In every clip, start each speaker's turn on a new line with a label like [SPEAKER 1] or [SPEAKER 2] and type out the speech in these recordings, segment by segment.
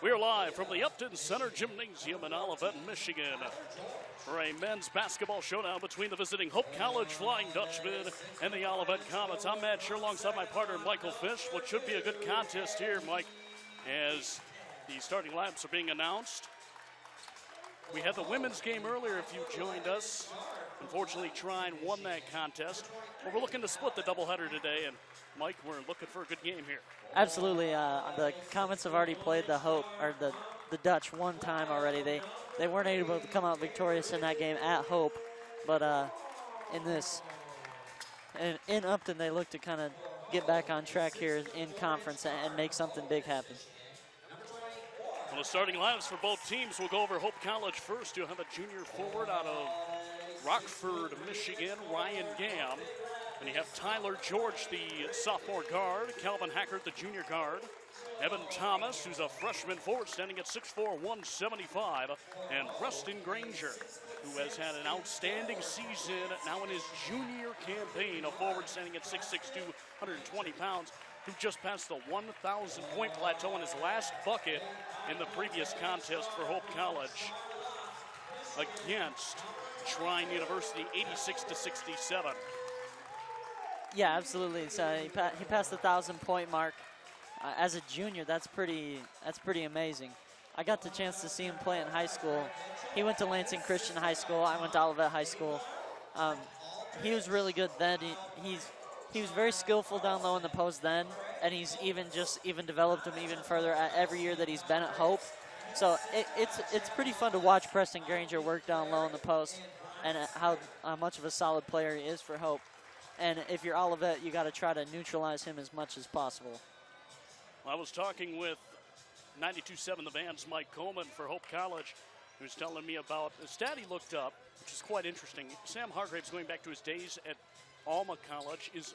[SPEAKER 1] We are live from the Upton Center Gymnasium in Olivet, Michigan, for a men's basketball showdown between the visiting Hope College Flying Dutchmen and the Olivet Comets. I'm Matt Scher alongside my partner Michael Fish. What should be a good contest here, Mike, as the starting lineups are being announced. We had the women's game earlier if you joined us. Unfortunately, Trine won that contest. But we're looking to split the doubleheader today, and Mike, we're looking for a good game here.
[SPEAKER 2] Absolutely. The Comets have already played the Dutch one time already. They weren't able to come out victorious in that game at Hope, but in Upton they look to kind of get back on track here in conference and make something big happen.
[SPEAKER 1] Well, the starting lineups for both teams will go over Hope College first. You'll have a junior forward out of Rockford, Michigan, Ryan Gam. And you have Tyler George, the sophomore guard, Calvin Hackert, the junior guard, Evan Thomas, who's a freshman forward standing at 6'4", 175, and Preston Granger, who has had an outstanding season now in his junior campaign, a forward standing at 6'6", 220 pounds, who just passed the 1,000-point plateau in his last bucket in the previous contest for Hope College against Trine University, 86-67.
[SPEAKER 2] Yeah, absolutely. So he passed the 1,000-point mark as a junior. That's pretty amazing. I got the chance to see him play in high school. He went to Lansing Christian High School. I went to Olivet High School. He was really good then. He was very skillful down low in the post then, and he's even developed him even further at every year that he's been at Hope. So it's pretty fun to watch Preston Granger work down low in the post and how much of a solid player he is for Hope. And if you're Olivet, you got to try to neutralize him as much as possible.
[SPEAKER 1] I was talking with 92.7 The Band's Mike Coleman for Hope College, who was telling me about a stat he looked up, which is quite interesting. Sam Hargraves, going back to his days at Alma College, is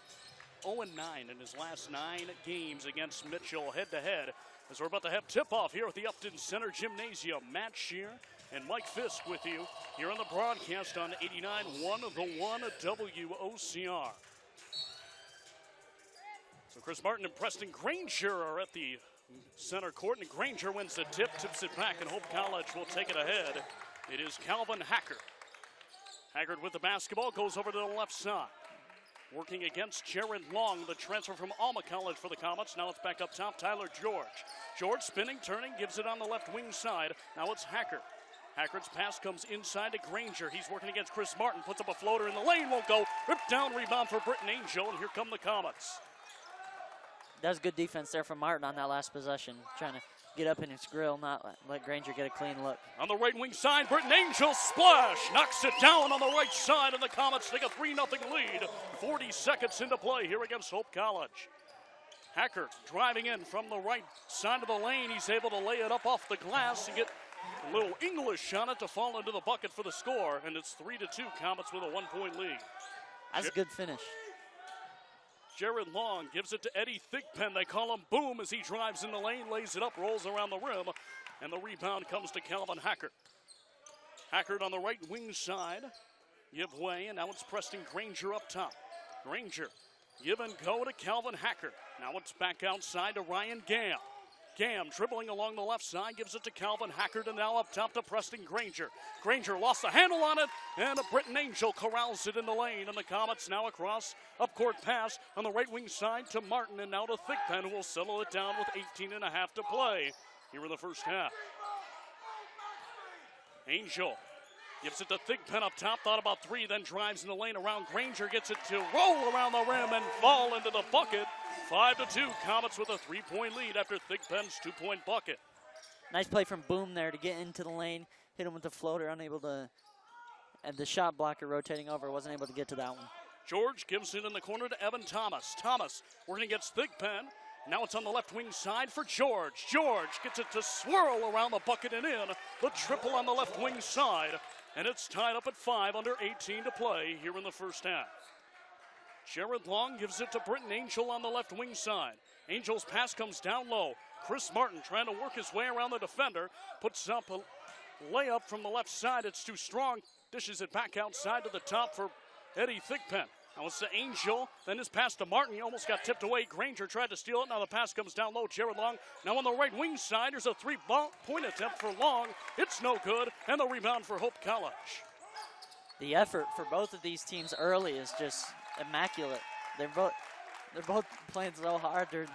[SPEAKER 1] 0-9 in his last 9 games against Mitchell head-to-head. As we're about to have tip-off here at the Upton Center Gymnasium. Matt Scher and Mike Fisk with you here on the broadcast on 89.1 The One WOCR. So Chris Martin and Preston Granger are at the center court, and Granger wins the tip, tips it back, and Hope College will take it ahead. It is Calvin Hackert. Hackert with the basketball goes over to the left side. Working against Jared Long, the transfer from Alma College for the Comets. Now it's back up top, Tyler George. George spinning, turning, gives it on the left wing side. Now it's Hackert. Hackert's pass comes inside to Granger. He's working against Chris Martin, puts up a floater in the lane, won't go. Ripped down, rebound for Britton Angel, and here come the Comets.
[SPEAKER 2] That was good defense there from Martin on that last possession, trying to get up in his grill, not let Granger get a clean look.
[SPEAKER 1] On the right wing side, Britton Angel splash, knocks it down on the right side, and the Comets take a 3-0 lead. 40 seconds into play here against Hope College. Hackert driving in from the right side of the lane. He's able to lay it up off the glass and get a little English on it to fall into the bucket for the score, and it's 3-2, Comets with a 1-point lead.
[SPEAKER 2] That's a good finish.
[SPEAKER 1] Jared Long gives it to Eddie Thigpen. They call him Boom as he drives in the lane, lays it up, rolls around the rim, and the rebound comes to Calvin Hackert. Hackert on the right wing side, give way, and now it's Preston Granger up top. Granger, give and go to Calvin Hackert. Now it's back outside to Ryan Gam. Gam dribbling along the left side, gives it to Calvin Hackert, and now up top to Preston Granger. Granger lost the handle on it, and a Britton Angel corrals it in the lane, and the Comets now across, up-court pass on the right wing side to Martin, and now to Thigpen, who will settle it down with 18.5 to play here in the first half. Angel gives it to Thigpen up top, thought about three, then drives in the lane around Granger, gets it to roll around the rim and fall into the bucket. 5-2, Comets with a 3-point lead after Thigpen's 2-point bucket.
[SPEAKER 2] Nice play from Boom there to get into the lane, hit him with the floater, unable to, and the shot blocker rotating over, wasn't able to get to that one.
[SPEAKER 1] George gives it in the corner to Evan Thomas. Thomas working against Thigpen. Now it's on the left wing side for George. George gets it to swirl around the bucket and in. The triple on the left wing side. And it's tied up at 5 under 18 to play here in the first half. Jared Long gives it to Britton Angel on the left wing side. Angel's pass comes down low. Chris Martin trying to work his way around the defender. Puts up a layup from the left side. It's too strong. Dishes it back outside to the top for Eddie Thigpen. Now it's to Angel, then his pass to Martin. He almost got tipped away. Granger tried to steal it. Now the pass comes down low. Jared Long now on the right wing side. There's a three-point attempt for Long. It's no good, and the rebound for Hope College.
[SPEAKER 2] The effort for both of these teams early is just immaculate. They're both playing so hard. The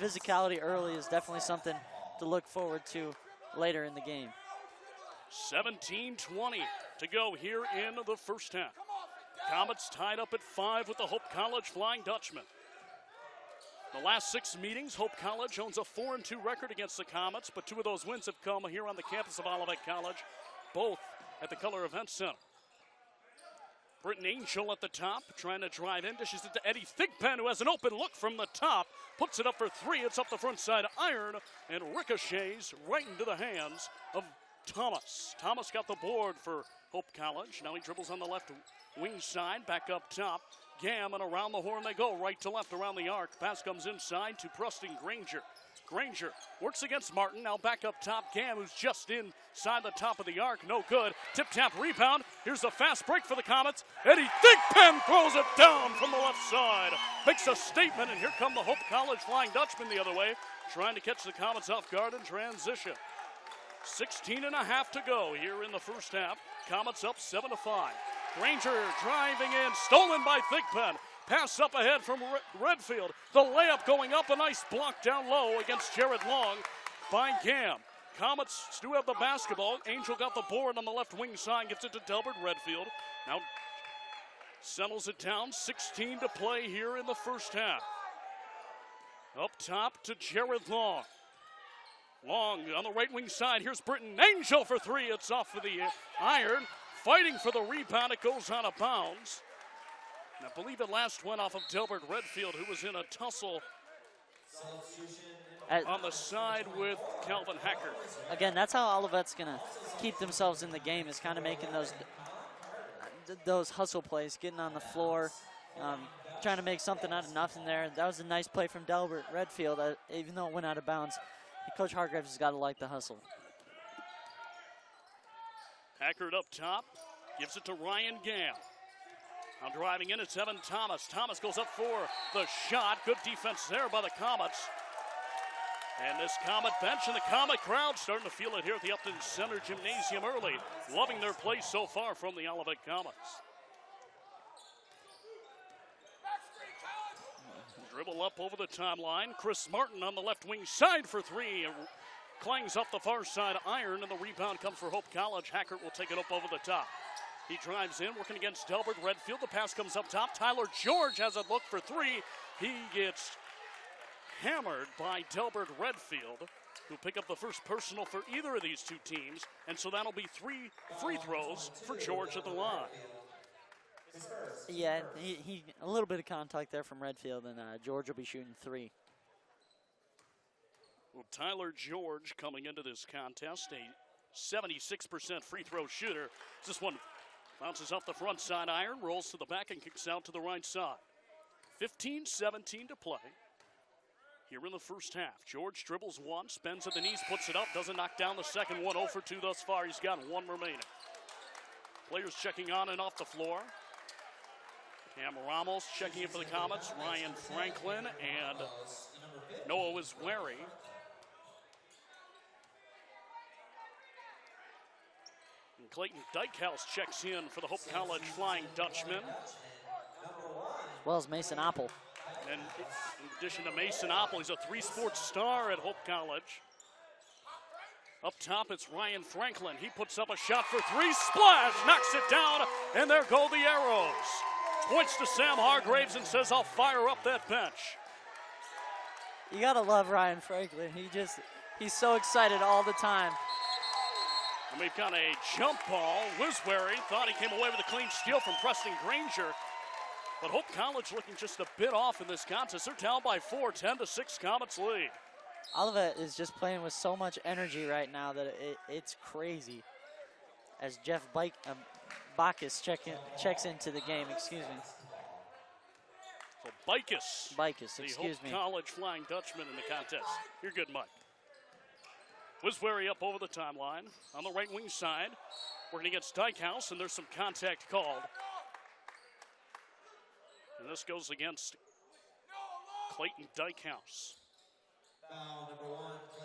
[SPEAKER 2] physicality early is definitely something to look forward to later in the game.
[SPEAKER 1] 17-20 to go here in the first half. Comets tied up at 5 with the Hope College Flying Dutchman. The last 6 meetings, Hope College owns a 4-2 record against the Comets, but 2 of those wins have come here on the campus of Olivet College, both at the Color Event Center. Britton Angel at the top, trying to drive in, dishes it to Eddie Thigpen, who has an open look from the top, puts it up for 3. It's up the front side iron, and ricochets right into the hands of Thomas. Thomas got the board for Hope College. Now he dribbles on the left wing side, back up top. Gam, and around the horn they go, right to left around the arc. Pass comes inside to Preston Granger. Granger works against Martin, now back up top. Gam, who's just inside the top of the arc, no good. Tip-tap rebound. Here's a fast break for the Comets. Eddie Thigpen throws it down from the left side. Makes a statement, and here come the Hope College Flying Dutchman the other way, trying to catch the Comets off guard in transition. 16 and a half to go here in the first half. Comets up 7-5. Granger driving in, stolen by Thigpen. Pass up ahead from Redfield. The layup going up, a nice block down low against Jared Long by Gam. Comets do have the basketball. Angel got the board on the left wing side, gets it to Delbert Redfield. Now settles it down, 16 to play here in the first half. Up top to Jared Long. Long on the right wing side. Here's Britton Angel for 3. It's off of the iron. Fighting for the rebound. It goes out of bounds. And I believe it last went off of Delbert Redfield, who was in a tussle on the side with Calvin Hacker.
[SPEAKER 2] Again, that's how Olivet's going to keep themselves in the game, is kind of making those hustle plays, getting on the floor, trying to make something out of nothing there. That was a nice play from Delbert Redfield, even though it went out of bounds. Coach Hargraves has got to like the hustle.
[SPEAKER 1] Hackard up top, gives it to Ryan Gam. Now driving in, it's Evan Thomas. Thomas goes up for the shot. Good defense there by the Comets. And this Comet bench and the Comet crowd starting to feel it here at the Upton Center Gymnasium early. Loving their play so far from the Olivet Comets. Dribble up over the timeline. Chris Martin on the left wing side for 3. Clangs off the far side iron, and the rebound comes for Hope College. Hackert will take it up over the top. He drives in, working against Delbert Redfield. The pass comes up top. Tyler George has a look for 3. He gets hammered by Delbert Redfield, who pick up the first personal for either of these two teams. And so that'll be 3 free throws for George at the line.
[SPEAKER 2] Yeah, he a little bit of contact there from Redfield, and George will be shooting 3.
[SPEAKER 1] Well, Tyler George coming into this contest, a 76% free throw shooter. This one bounces off the front side iron, rolls to the back, and kicks out to the right side. 15-17 to play here in the first half. George dribbles once, bends at the knees, puts it up, doesn't knock down the second one. 0 for 2 thus far. He's got 1 remaining. Players checking on and off the floor. Cam Ramos checking in for the Comets. Ryan Franklin and Noah was wary. And Clayton Dykehouse checks in for the Hope College Flying Dutchman.
[SPEAKER 2] As well as Mason Oppel.
[SPEAKER 1] And in addition to Mason Oppel, he's a 3-sport star at Hope College. Up top, it's Ryan Franklin. He puts up a shot for 3. Splash! Knocks it down, and there go the arrows. Points to Sam Hargraves and says, I'll fire up that bench.
[SPEAKER 2] You got to love Ryan Franklin. He's so excited all the time.
[SPEAKER 1] And we've got a jump ball. Wiswary thought he came away with a clean steal from Preston Granger. But Hope College looking just a bit off in this contest. They're down by 4, 10-6 Comets lead.
[SPEAKER 2] Olivet is just playing with so much energy right now that it's crazy. As Jeff Bacchus checks into the game, excuse me.
[SPEAKER 1] So Bacchus,
[SPEAKER 2] excuse me.
[SPEAKER 1] Hope College Flying Dutchman in the contest. You're good, Mike. Wiswary up over the timeline on the right wing side, working against Dykehouse, and there's some contact called. And this goes against Clayton Dykehouse.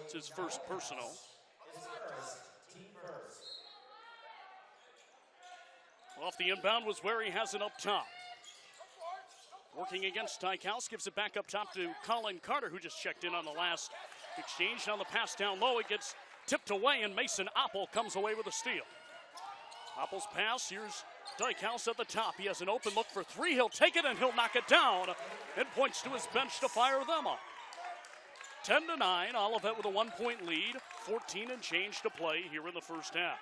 [SPEAKER 1] It's his first personal. Off the inbound was where he has it up top. Working against Dykehouse, gives it back up top to Colin Carter, who just checked in on the last exchange. On the pass down low, it gets tipped away, and Mason Oppel comes away with a steal. Oppel's pass, here's Dykehouse at the top. He has an open look for three. He'll take it, and he'll knock it down. And points to his bench to fire them up. 10-9, Olivet with a 1-point lead. 14 and change to play here in the first half.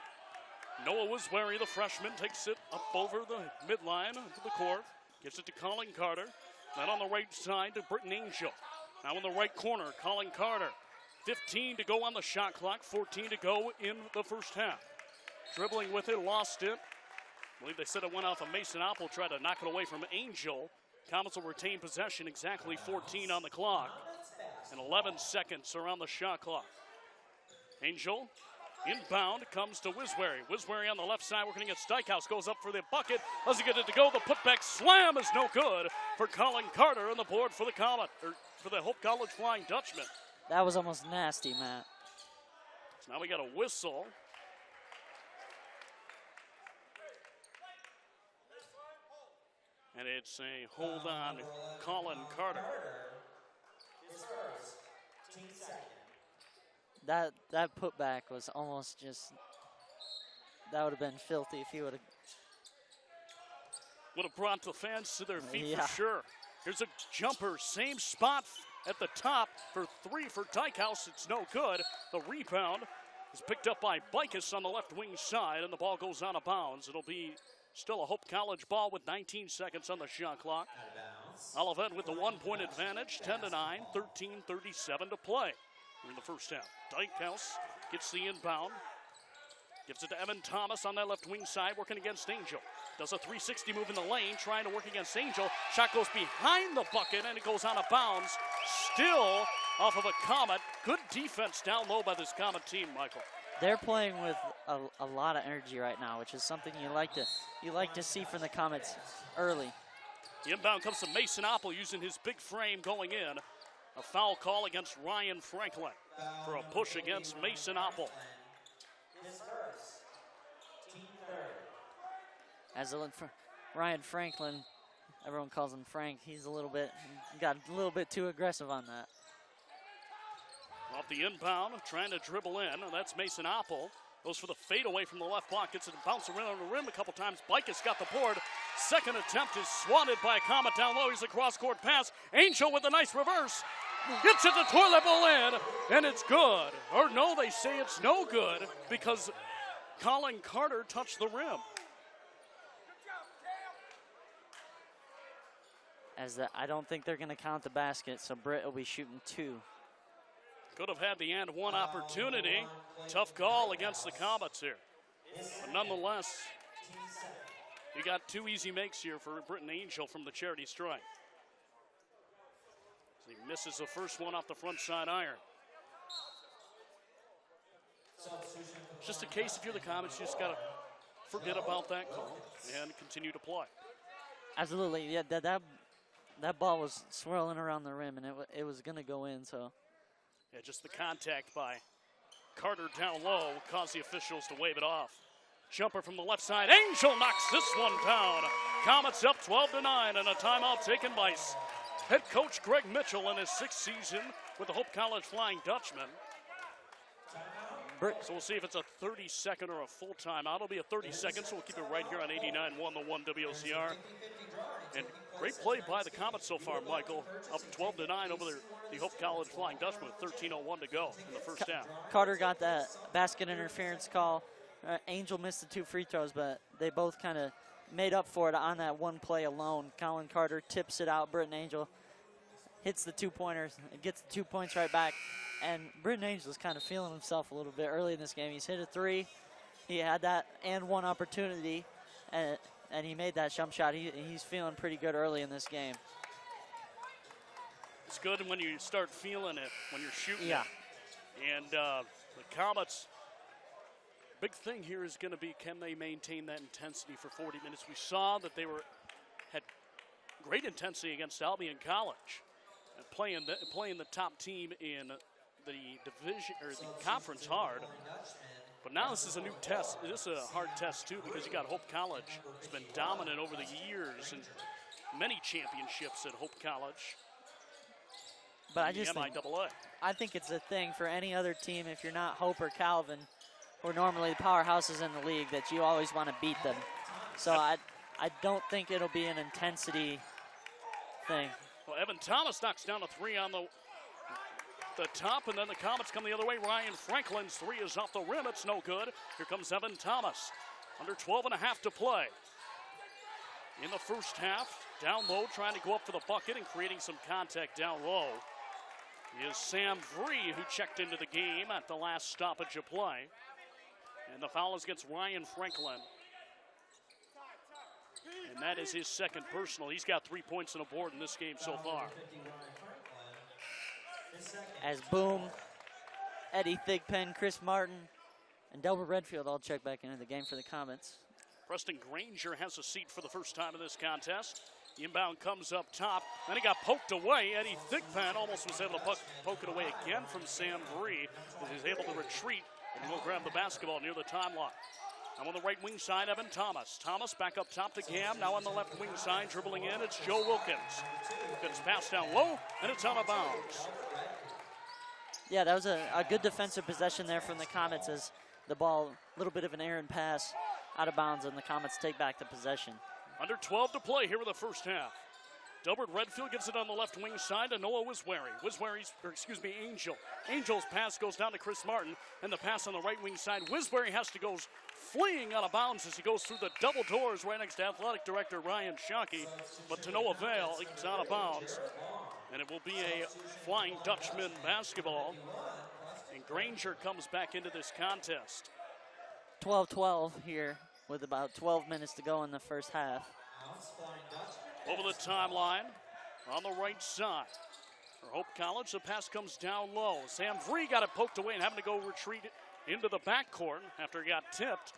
[SPEAKER 1] Noah Wiswary, the freshman, takes it up over the midline to the court. Gives it to Colin Carter. Then on the right side to Britton Angel. Now in the right corner, Colin Carter. 15 to go on the shot clock. 14 to go in the first half. Dribbling with it, lost it. I believe they said it went off of Mason Oppel, tried to knock it away from Angel. Comets will retain possession, exactly 14 on the clock. And 11 seconds are on the shot clock. Angel, inbound, comes to Wiswary. Wiswary on the left side working against Dykehouse, goes up for the bucket. Doesn't get it to go. The putback slam is no good for Colin Carter on the board for the for the Hope College Flying Dutchman.
[SPEAKER 2] That was almost nasty, Matt.
[SPEAKER 1] So now we got a whistle. And it's a hold on Colin Carter.
[SPEAKER 2] That putback was almost just, that would have been filthy if he would
[SPEAKER 1] have brought the fans to their feet
[SPEAKER 2] yeah.
[SPEAKER 1] for sure. Here's a jumper, same spot at the top for three for Dykehouse. It's no good. The rebound is picked up by Bicus on the left wing side, and the ball goes out of bounds. It'll be still a Hope College ball with 19 seconds on the shot clock. Olivet with the 1-point advantage, 10-9, 13:37 to play in the first half. Dykehouse gets the inbound, gives it to Evan Thomas on that left wing side, working against Angel. Does a 360 move in the lane, trying to work against Angel. Shot goes behind the bucket, and it goes out of bounds. Still off of a Comet. Good defense down low by this Comet team, Michael.
[SPEAKER 2] They're playing with a lot of energy right now, which is something you like to see from the Comets early.
[SPEAKER 1] The inbound comes to Mason Oppel using his big frame going in. A foul call against Ryan Franklin for a push against Mason Oppel.
[SPEAKER 2] As a look for Ryan Franklin, everyone calls him Frank. He got a little bit too aggressive on that.
[SPEAKER 1] Off the inbound, trying to dribble in, and that's Mason Oppel. Goes for the fadeaway from the left block, gets it to bounce around the rim a couple times. Bicus got the board. Second attempt is swatted by a Comet down low. Here's a cross-court pass. Angel with a nice reverse. Gets it to toilet bowl in, and it's good. Or no, they say it's no good because Colin Carter touched the rim.
[SPEAKER 2] I don't think they're going to count the basket, so Britt will be shooting 2.
[SPEAKER 1] Could have had the and one opportunity. Tough call against the Comets here. But nonetheless, you got 2 easy makes here for Britton Angel from the charity strike. He misses the first one off the front side iron. It's just a case if you're the Comets, you just got to forget about that call and continue to play.
[SPEAKER 2] Absolutely, yeah. That ball was swirling around the rim, and it was going to go in. So,
[SPEAKER 1] yeah, just the contact by Carter down low caused the officials to wave it off. Jumper from the left side. Angel knocks this one down. Comets up 12-9, and a timeout taken by head coach Greg Mitchell in his 6th season with the Hope College Flying Dutchman. So we'll see if it's a 30-second or a full timeout. It'll be a 30 seconds, so we'll keep it right here on 89.1 the 1 WOCR. And great play by the Comets so far, Michael. Up 12-9 over the Hope College Flying Dutchman with 13:01 to go in the first half.
[SPEAKER 2] Carter got that basket interference call. Angel missed the 2 free throws, but they both kind of made up for it on that one play alone. Colin Carter tips it out. Britton Angel hits the 2-pointers and gets the 2 points right back. And Britton Angel is kind of feeling himself a little bit early in this game. He's hit a 3. He had that and one opportunity, and he made that jump shot. He's feeling pretty good early in this game.
[SPEAKER 1] It's good when you start feeling it, when you're shooting
[SPEAKER 2] yeah.
[SPEAKER 1] it. And the Comets, big thing here is going to be, can they maintain that intensity for 40 minutes? We saw that they had great intensity against Albion College, and playing the top team in the division or the conference hard. But now this is a new test. This is a hard test too, because you got Hope College. It's been dominant over the years and many championships at Hope College.
[SPEAKER 2] But I think it's a thing for any other team, if you're not Hope or Calvin, who are normally the powerhouses in the league, that you always want to beat them. So I don't think it'll be an intensity thing.
[SPEAKER 1] Well, Evan Thomas knocks down a three on the top, and then the Comets come the other way. Ryan Franklin's three is off the rim. It's no good. Here comes Evan Thomas. Under 12 and a half to play. In the first half, down low, trying to go up for the bucket and creating some contact down low is Sam Vree, who checked into the game at the last stoppage of play. And the foul is against Ryan Franklin. And that is his second personal. He's got 3 points and a board in this game so far.
[SPEAKER 2] As Boom, Eddie Thigpen, Chris Martin, and Delbert Redfield all check back into the game for the Comets.
[SPEAKER 1] Preston Granger has a seat for the first time in this contest. The inbound comes up top. Then he got poked away. Eddie Thigpen almost was able to poke it away again from Sam Vree. He's able to retreat and will grab the basketball near the timeline. Now on the right wing side, Evan Thomas. Thomas back up top to Gam. Now on the left wing side, dribbling in, it's Joe Wilkins. Wilkins pass down low, and it's out of bounds.
[SPEAKER 2] Yeah, that was a good defensive possession there from the Comets, as the ball, a little bit of an errant pass, out of bounds, and the Comets take back the possession.
[SPEAKER 1] Under 12 to play here in the first half. Delbert Redfield gives it on the left wing side to Noah Angel. Angel's pass goes down to Chris Martin, and the pass on the right wing side. Wisbury has to go fleeing out of bounds as he goes through the double doors right next to athletic director Ryan Shockey, but to no avail. He's out of bounds, and it will be a Flying Dutchman basketball, and Granger comes back into this contest.
[SPEAKER 2] 12-12 here with about 12 minutes to go in the first half.
[SPEAKER 1] Over the timeline, on the right side. For Hope College, the pass comes down low. Sam Vree got it poked away and having to go retreat into the backcourt after he got tipped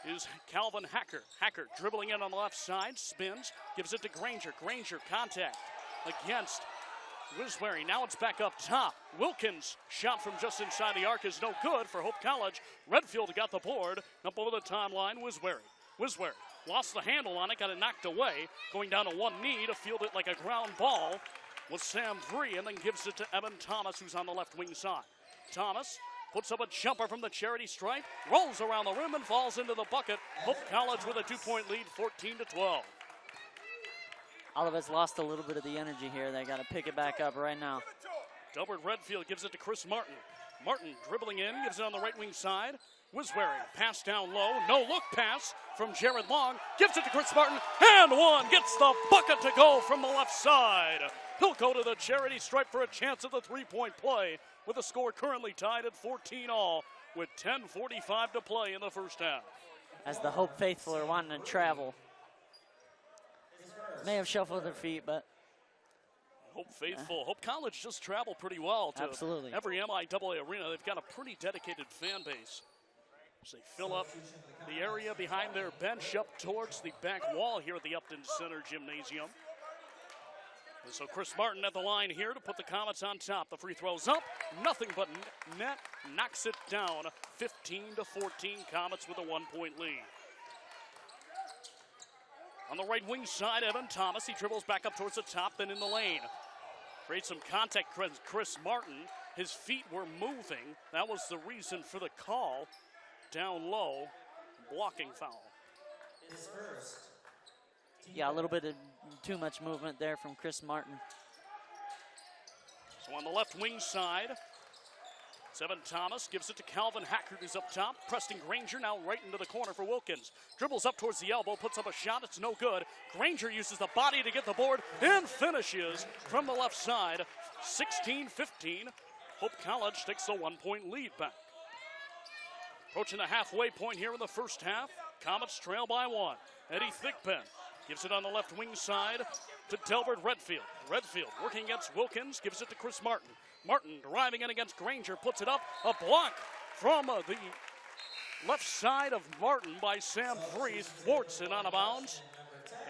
[SPEAKER 1] is Calvin Hacker. Hacker dribbling in on the left side, spins, gives it to Granger. Granger contact against Wisbury. Now it's back up top. Wilkins' shot from just inside the arc is no good for Hope College. Redfield got the board. Up over the timeline, Wisbury. Lost the handle on it, got it knocked away. Going down to one knee to field it like a ground ball was Sam Vree, and then gives it to Evan Thomas, who's on the left wing side. Thomas puts up a jumper from the charity stripe, rolls around the rim and falls into the bucket. Hope College with a 2-point lead, 14-12.
[SPEAKER 2] Olivet's lost a little bit of the energy here. They got to pick it back up right now.
[SPEAKER 1] Delbert Redfield gives it to Chris Martin. Martin dribbling in, gives it on the right wing side. Wisbury, pass down low, no look pass from Jared Long, gives it to Chris Martin, and one, gets the bucket to go from the left side. He'll go to the charity stripe for a chance at the three-point play, with the score currently tied at 14-all, with 10:45 to play in the first half.
[SPEAKER 2] As the Hope faithful are wanting to travel. May have shuffled their feet, but
[SPEAKER 1] Hope faithful. Hope College just traveled pretty well to
[SPEAKER 2] absolutely
[SPEAKER 1] every MIAA arena. They've got a pretty dedicated fan base. As they fill up the area behind their bench up towards the back wall here at the Upton Center Gymnasium. And so Chris Martin at the line here to put the Comets on top. The free throw's up, nothing but net, knocks it down. 15-14, Comets with a 1-point lead. On the right wing side, Evan Thomas, he dribbles back up towards the top, then in the lane. Creates some contact, Chris Martin. His feet were moving. That was the reason for the call. Down low, blocking foul.
[SPEAKER 2] Yeah, a little bit of too much movement there from Chris Martin.
[SPEAKER 1] So on the left wing side, Evan Thomas gives it to Calvin Hacker, who's up top. Preston Granger now right into the corner for Wilkins. Dribbles up towards the elbow, puts up a shot, it's no good. Granger uses the body to get the board and finishes from the left side. 16-15, Hope College takes the 1-point lead back. Approaching the halfway point here in the first half. Comets trail by 1. Eddie Thigpen gives it on the left wing side to Delbert Redfield. Redfield working against Wilkins, gives it to Chris Martin. Martin driving in against Granger, puts it up. A block from the left side of Martin by Sam Vree. Thwarts it out of bounds.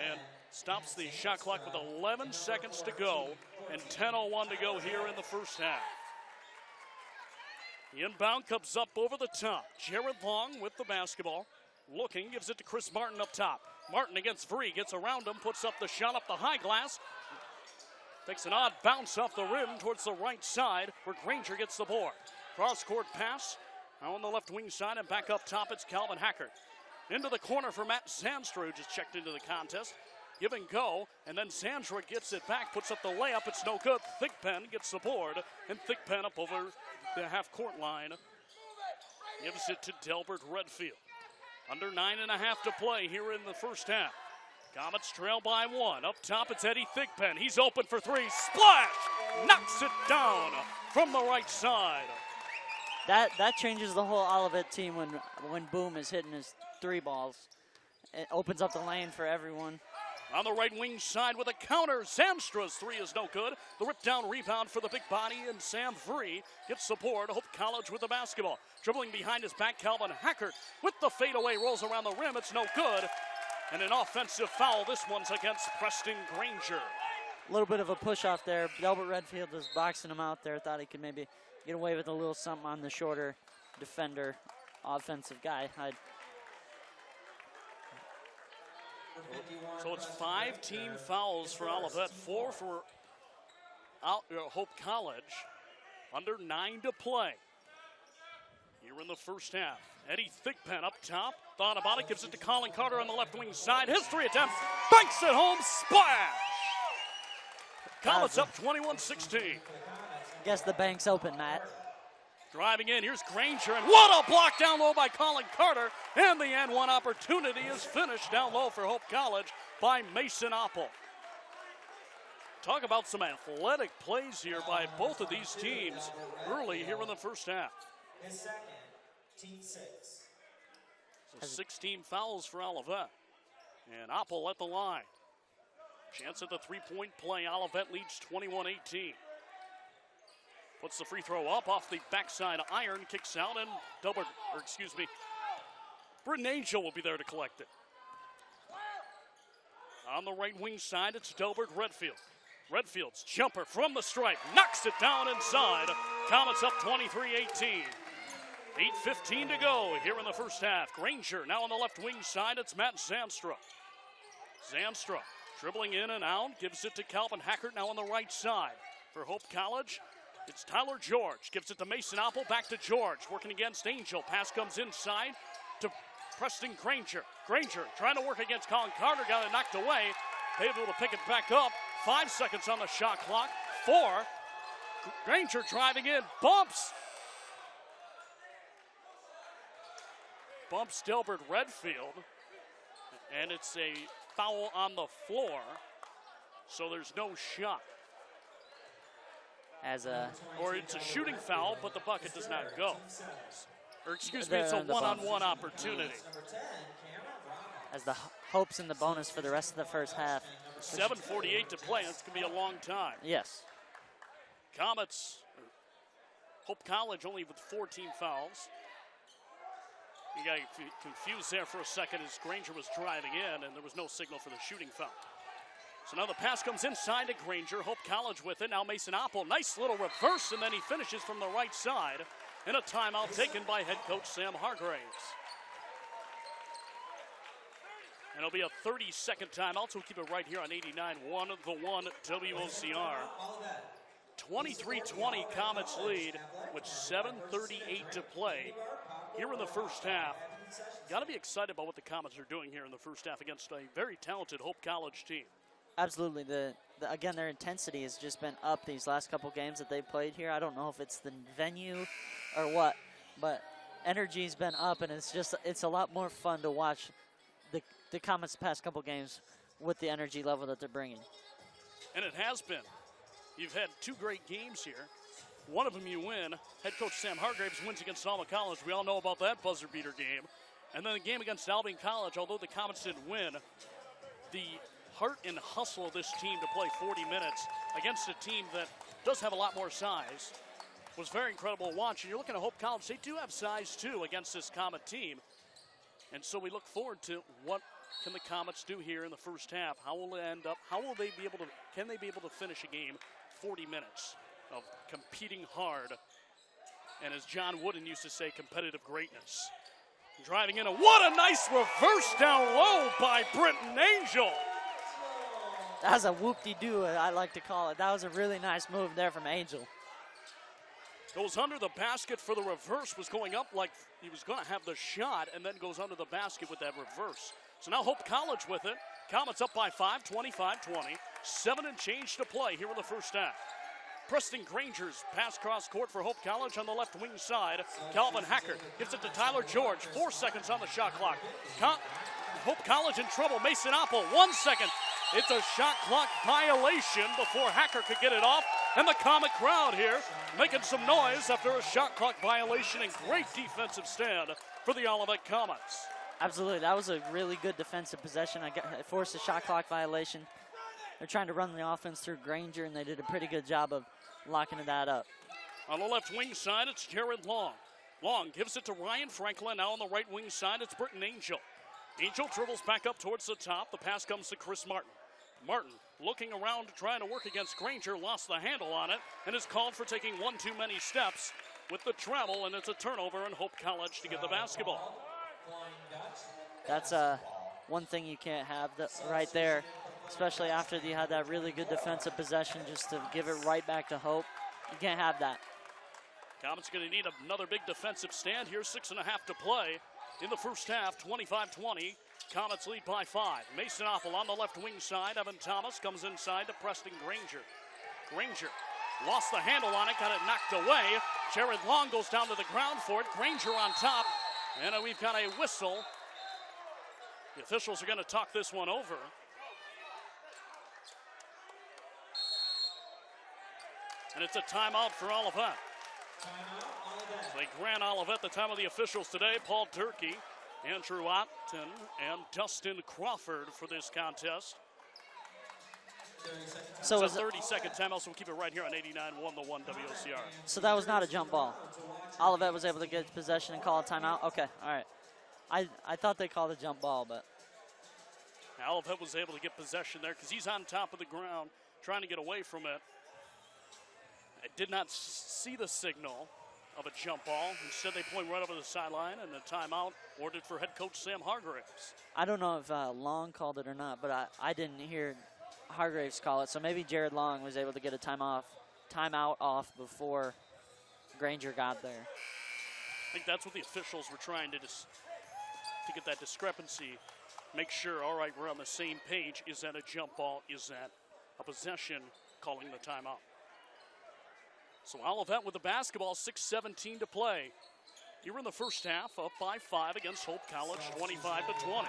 [SPEAKER 1] And stops the shot clock with 11 seconds to go and 10:01 to go here in the first half. The inbound comes up over the top. Jared Long with the basketball. Looking, gives it to Chris Martin up top. Martin against Vree, gets around him, puts up the shot up the high glass. Takes an odd bounce off the rim towards the right side where Granger gets the board. Cross-court pass now on the left wing side, and back up top it's Calvin Hackert. Into the corner for Matt Zandstra, who just checked into the contest. Give and go, and then Zandstra gets it back, puts up the layup. It's no good. Thigpen gets the board, and Thigpen up over the half-court line. Gives it to Delbert Redfield. Under 9.5 to play here in the first half. Comets trail by 1. Up top, it's Eddie Thigpen. He's open for 3. Splash! Knocks it down from the right side.
[SPEAKER 2] That changes the whole Olivet team when Boom is hitting his 3 balls. It opens up the lane for everyone.
[SPEAKER 1] On the right wing side with a counter, Zandstra's 3 is no good. The rip-down rebound for the big body, and Sam Vree gets support. Hope College with the basketball. Dribbling behind his back, Calvin Hackert with the fadeaway, rolls around the rim. It's no good. And an offensive foul. This one's against Preston Granger.
[SPEAKER 2] A little bit of a push-off there. Delbert Redfield was boxing him out there. Thought he could maybe get away with a little something on the shorter defender, offensive guy.
[SPEAKER 1] So it's 5 team fouls for Olivet, 4 for Hope College. Under 9 to play here in the first half. Eddie Thigpen up top. Thought about it, gives it to Colin Carter on the left wing side. His 3 attempt, banks it home, splash! Comets up 21-16.
[SPEAKER 2] Guess the bank's open, Matt.
[SPEAKER 1] Driving in, here's Granger, and what a block down low by Colin Carter. And the N1 opportunity is finished down low for Hope College by Mason Oppel. Talk about some athletic plays here by both of these teams early here in the first half.
[SPEAKER 3] Team 6.
[SPEAKER 1] So 16 fouls for Olivet. And Oppel at the line. Chance at the three-point play. Olivet leads 21-18. Puts the free throw up off the backside. Iron kicks out, and Britton Angel will be there to collect it. On the right wing side, it's Delbert Redfield. Redfield's jumper from the stripe knocks it down inside. Comets up 23-18. 8:15 to go here in the first half. Granger now on the left wing side. It's Matt Zandstra. Zandstra dribbling in and out. Gives it to Calvin Hackert now on the right side. For Hope College, it's Tyler George. Gives it to Mason Oppel. Back to George. Working against Angel. Pass comes inside to Preston Granger. Granger trying to work against Colin Carter. Got it knocked away. Able to pick it back up. 5 seconds on the shot clock. 4. Granger driving in. Bumps Delbert Redfield, and it's a foul on the floor, so there's no shot. Or it's a shooting foul, but the bucket does not go. Or excuse me, it's a one-on-one opportunity.
[SPEAKER 2] As the Hope's in the bonus for the rest of the first half.
[SPEAKER 1] 7:48 to play. That's going to be a long time.
[SPEAKER 2] Yes.
[SPEAKER 1] Comets, Hope College only with 14 fouls. You got confused there for a second as Granger was driving in, and there was no signal for the shooting foul. So now the pass comes inside to Granger. Hope College with it. Now Mason Oppel. Nice little reverse, and then he finishes from the right side. And a timeout taken by head coach Sam Hargraves. And it'll be a 30-second timeout, so we'll keep it right here on 89.1 The One WOCR. 23-20 Comets lead with 7:38 to play here in the first half. Got to be excited about what the Comets are doing here in the first half against a very talented Hope College team.
[SPEAKER 2] Absolutely. Again, their intensity has just been up these last couple games that they've played here. I don't know if it's the venue or what, but energy's been up, and it's a lot more fun to watch the Comets the past couple games with the energy level that they're bringing.
[SPEAKER 1] And it has been. You've had 2 great games here. One of them you win. Head coach Sam Hargraves wins against Alma College. We all know about that buzzer beater game. And then the game against Albion College, although the Comets didn't win, the heart and hustle of this team to play 40 minutes against a team that does have a lot more size was very incredible to watch. And you're looking at Hope College. They do have size, too, against this Comet team. And so we look forward to what can the Comets do here in the first half? How will it end up? How will they be able to, can they be able to finish a game 40 minutes of competing hard? And as John Wooden used to say, competitive greatness. Driving in what a nice reverse down low by Britton Angel.
[SPEAKER 2] That was a whoop-de-doo, I like to call it. That was a really nice move there from Angel.
[SPEAKER 1] Goes under the basket for the reverse, was going up like he was going to have the shot, and then goes under the basket with that reverse. So now Hope College with it. Comets up by 5, 25-20. 7 and change to play here in the first half. Preston Granger's pass cross court for Hope College on the left wing side. Calvin Hacker gives it to Tyler George. 4 seconds on the shot clock. Hope College in trouble. Mason Apple, 1 second. It's a shot clock violation before Hacker could get it off. And the Comet crowd here making some noise after a shot clock violation and great defensive stand for the Olivet Comets.
[SPEAKER 2] Absolutely, that was a really good defensive possession. I forced a shot clock violation. They're trying to run the offense through Granger, and they did a pretty good job of locking that up.
[SPEAKER 1] On the left wing side, it's Jared Long. Long gives it to Ryan Franklin. Now on the right wing side, it's Britton Angel. Angel dribbles back up towards the top. The pass comes to Chris Martin. Martin looking around, trying to work against Granger, lost the handle on it, and is called for taking one too many steps with the travel, and it's a turnover in Hope College to get the basketball.
[SPEAKER 2] That's one thing you can't have right there, especially after you had that really good defensive possession, just to give it right back to Hope. You can't have that.
[SPEAKER 1] Comets going to need another big defensive stand here. 6.5 to play in the first half, 25-20. Comets lead by 5. Mason Apple on the left wing side. Evan Thomas comes inside to Preston Granger. Granger lost the handle on it, got it knocked away. Jared Long goes down to the ground for it. Granger on top, and we've got a whistle. The officials are going to talk this one over. And it's a timeout for Olivet. They grant Olivet the time of the officials today. Paul Durkee, Andrew Upton, and Dustin Crawford for this contest.
[SPEAKER 2] So
[SPEAKER 1] it's a 30-second timeout, so we'll keep it right here on 89.1 The One WOCR.
[SPEAKER 2] So that was not a jump ball. Olivet was able to get possession and call a timeout? Okay, all right. I thought they called a jump ball, but.
[SPEAKER 1] Olivet was able to get possession there because he's on top of the ground trying to get away from it. I did not see the signal of a jump ball. Instead, they point right over the sideline, and a timeout ordered for head coach Sam Hargraves.
[SPEAKER 2] I don't know if Long called it or not, but I didn't hear Hargraves call it. So maybe Jared Long was able to get a timeout off before Granger got there.
[SPEAKER 1] I think that's what the officials were trying to get that discrepancy. Make sure, all right, we're on the same page. Is that a jump ball? Is that a possession? Calling the timeout. So Olivet with the basketball, 6:17 to play. Here in the first half, up by 5 against Hope College, 25-20.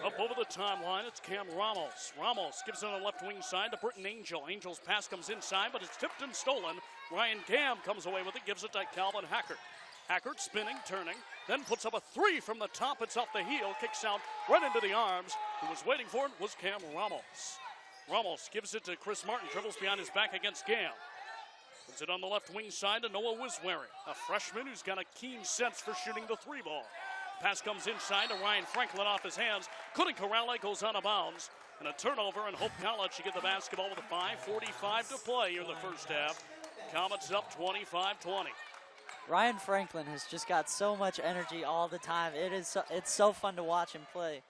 [SPEAKER 1] Up over the timeline, it's Cam Ramos. Ramos gives it on the left wing side to Britton Angel. Angel's pass comes inside, but it's tipped and stolen. Ryan Gam comes away with it, gives it to Calvin Hackert. Hackert spinning, turning, then puts up a 3 from the top. It's off the heel, kicks out right into the arms. Who was waiting for it was Cam Ramos. Ramos gives it to Chris Martin, dribbles behind his back against Gam. Puts it on the left wing side to Noah Wiswearing, a freshman who's got a keen sense for shooting the 3 ball. Pass comes inside to Ryan Franklin off his hands. Couldn't corral it, goes out of bounds. And a turnover, and Hope College to get the basketball with a 5:45 to play here in the first half. Comets up 25-20.
[SPEAKER 2] Ryan Franklin has just got so much energy all the time. It's so fun to watch him play.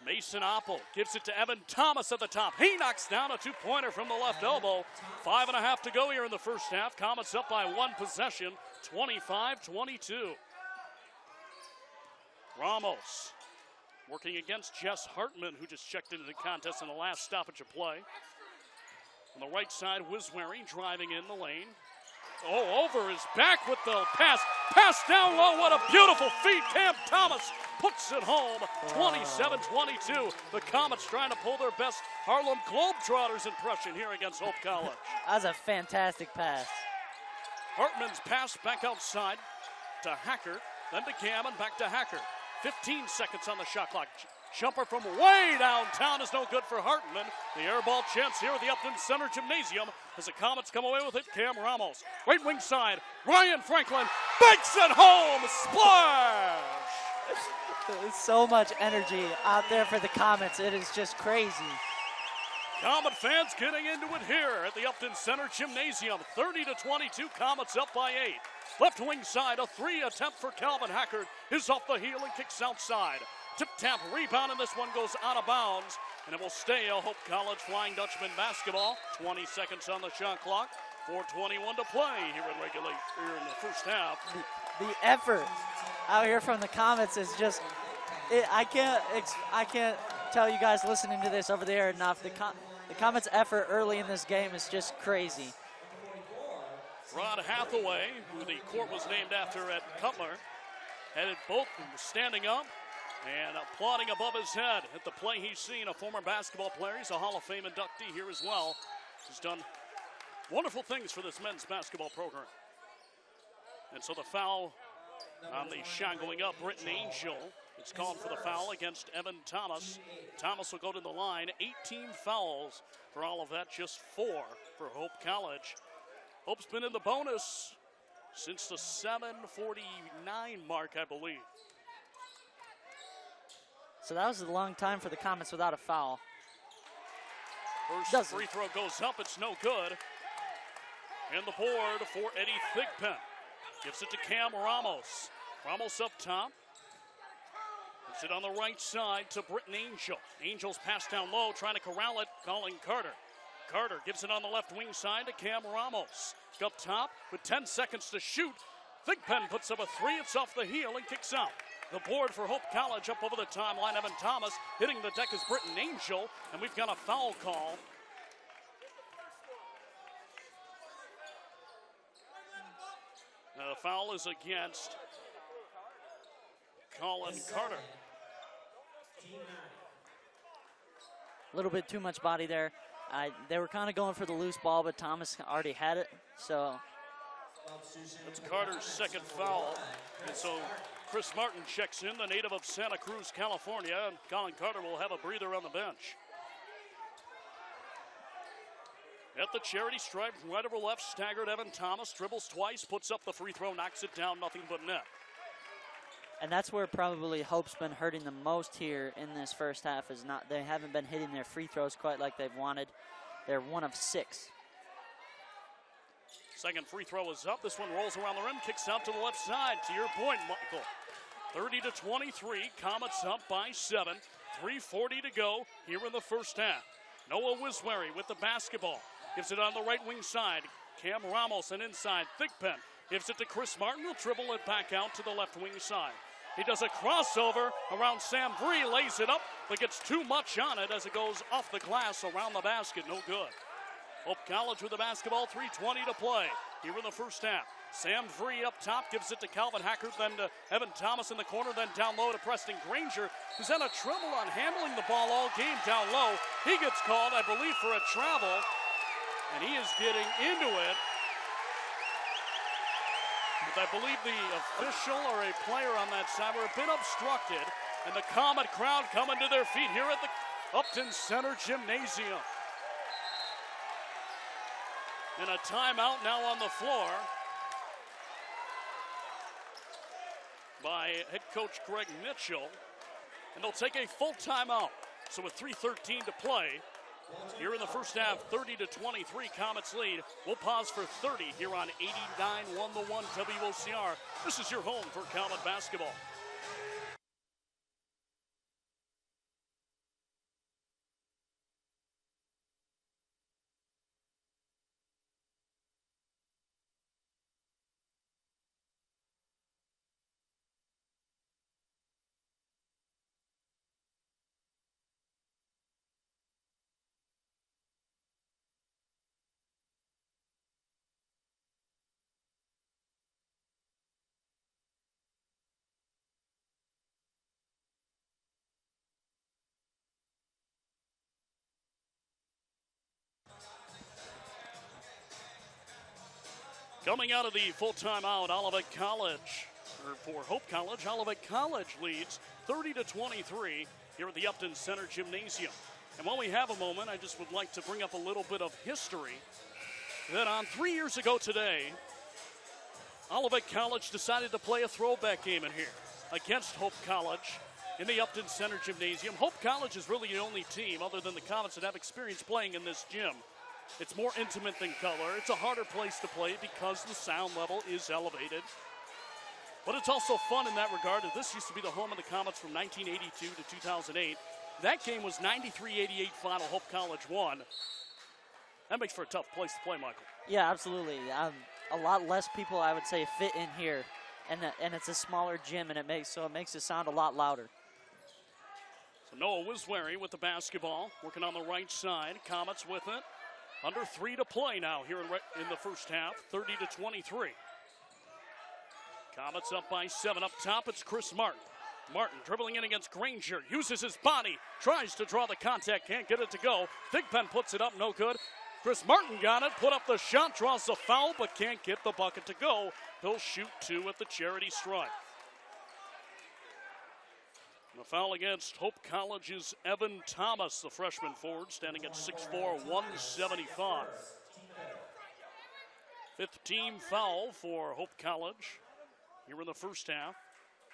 [SPEAKER 1] Mason Apple gives it to Evan Thomas at the top. He knocks down a 2-pointer from the left elbow. 5.5 to go here in the first half. Comets up by 1 possession, 25-22. Ramos working against Jess Hartman, who just checked into the contest in the last stoppage of play. On the right side, Wiswearing driving in the lane. Oh, over his back with the pass. Pass down low. What a beautiful feed. Cam Thomas puts it home. 27-22. The Comets trying to pull their best Harlem Globetrotters impression here against Hope College.
[SPEAKER 2] That was a fantastic pass.
[SPEAKER 1] Hartman's pass back outside to Hacker, then to Cam and back to Hacker. 15 seconds on the shot clock. Jumper from way downtown is no good for Hartman. The air ball chance here at the Upton Center Gymnasium as the Comets come away with it. Cam Ramos, right wing side. Ryan Franklin banks it home. Splash!
[SPEAKER 2] There's so much energy out there for the Comets. It is just crazy.
[SPEAKER 1] Comet fans getting into it here at the Upton Center Gymnasium. 30-22, Comets up by 8. Left wing side, a 3 attempt for Calvin Hackard is off the heel and kicks outside. Tip tap rebound, and this one goes out of bounds, and it will stay a Hope College Flying Dutchman basketball. 20 seconds on the shot clock. 4:21 to play here in the first half.
[SPEAKER 2] The effort out here from the Comets is just, I can't tell you guys listening to this over there enough. The Comets' effort early in this game is just crazy.
[SPEAKER 1] Rod Hathaway, who the court was named after at Cutler, headed both standing up and applauding above his head at the play he's seen. A former basketball player. He's a Hall of Fame inductee here as well. He's done wonderful things for this men's basketball program. And so the foul on the shot going up, Britton Angel. It's called for the foul against Evan Thomas. Thomas will go to the line. 18 fouls for Olivet, just 4 for Hope College. Hope's been in the bonus since the 7:49 mark, I believe.
[SPEAKER 2] So that was a long time for the Comets without a foul.
[SPEAKER 1] First free throw goes up, it's no good. And the board for Eddie Thigpen. Gives it to Cam Ramos. Ramos up top. Gives it on the right side to Britton Angel. Angel's pass down low, trying to corral it, calling Carter. Carter gives it on the left wing side to Cam Ramos. Up top with 10 seconds to shoot. Thigpen puts up a 3, it's off the heel and kicks out. The board for Hope College up over the timeline. Evan Thomas hitting the deck is Britton Angel, and we've got a foul call. The foul is against Colin Carter.
[SPEAKER 2] A little bit too much body there. They were kind of going for the loose ball, but Thomas already had it, so.
[SPEAKER 1] That's Carter's second foul. And so Chris Martin checks in, the native of Santa Cruz, California, and Colin Carter will have a breather on the bench. At the charity stripe, right over left, staggered Evan Thomas, dribbles twice, puts up the free throw, knocks it down, nothing but net.
[SPEAKER 2] And that's where probably Hope's been hurting the most here in this first half. They haven't been hitting their free throws quite like they've wanted. They're 1 of 6.
[SPEAKER 1] Second free throw is up. This one rolls around the rim, kicks out to the left side. To your point, Michael. 30-23, Comets up by 7. 3:40 to go here in the first half. Noah Wiswary with the basketball. Gives it on the right wing side. Cam Ramos and inside. Thigpen gives it to Chris Martin. He'll dribble it back out to the left wing side. He does a crossover around Sam Bree, lays it up, but gets too much on it as it goes off the glass around the basket. No good. Hope College with the basketball, 3:20 to play here in the first half. Sam Vree up top, gives it to Calvin Hackard, then to Evan Thomas in the corner, then down low to Preston Granger, who's had a trouble on handling the ball all game down low. He gets called, I believe, for a travel, and he is getting into it. But I believe the official or a player on that side were a bit obstructed, and the Comet crowd coming to their feet here at the Upton Center Gymnasium. And a timeout now on the floor by head coach Greg Mitchell. And they'll take a full timeout. So with 3:13 to play, here in the first half, 30-23, Comets lead. We'll pause for 30 here on 89.1 The One WOCR. This is your home for Comet basketball. Coming out of the full timeout, Olivet College For Hope College, Olivet College leads 30-23 here at the Upton Center Gymnasium. And while we have a moment, I just would like to bring up a little bit of history. That on 3 years ago today, Olivet College decided to play a throwback game in here against Hope College in the Upton Center Gymnasium. Hope College is really the only team other than the Comets that have experience playing in this gym. It's more intimate than color. It's a harder place to play because the sound level is elevated. But it's also fun in that regard. This used to be the home of the Comets from 1982 to 2008. That game was 93-88 final. Hope College won. That makes for a tough place to play, Michael.
[SPEAKER 2] Yeah, absolutely. A lot less people, I would say, fit in here, and it's a smaller gym, and it makes it sound a lot louder.
[SPEAKER 1] So Noah Wiswary with the basketball, working on the right side. Comets with it. Under 3 to play now here in the first half, 30-23. Comets up by 7. Up top, it's Chris Martin. Martin dribbling in against Granger, uses his body, tries to draw the contact, can't get it to go. Thigpen puts it up, no good. Chris Martin got it, put up the shot, draws the foul, but can't get the bucket to go. He'll shoot 2 at the charity stripe. The foul against Hope College's Evan Thomas, the freshman forward, standing at 6'4", 175. 5th team foul for Hope College here in the first half.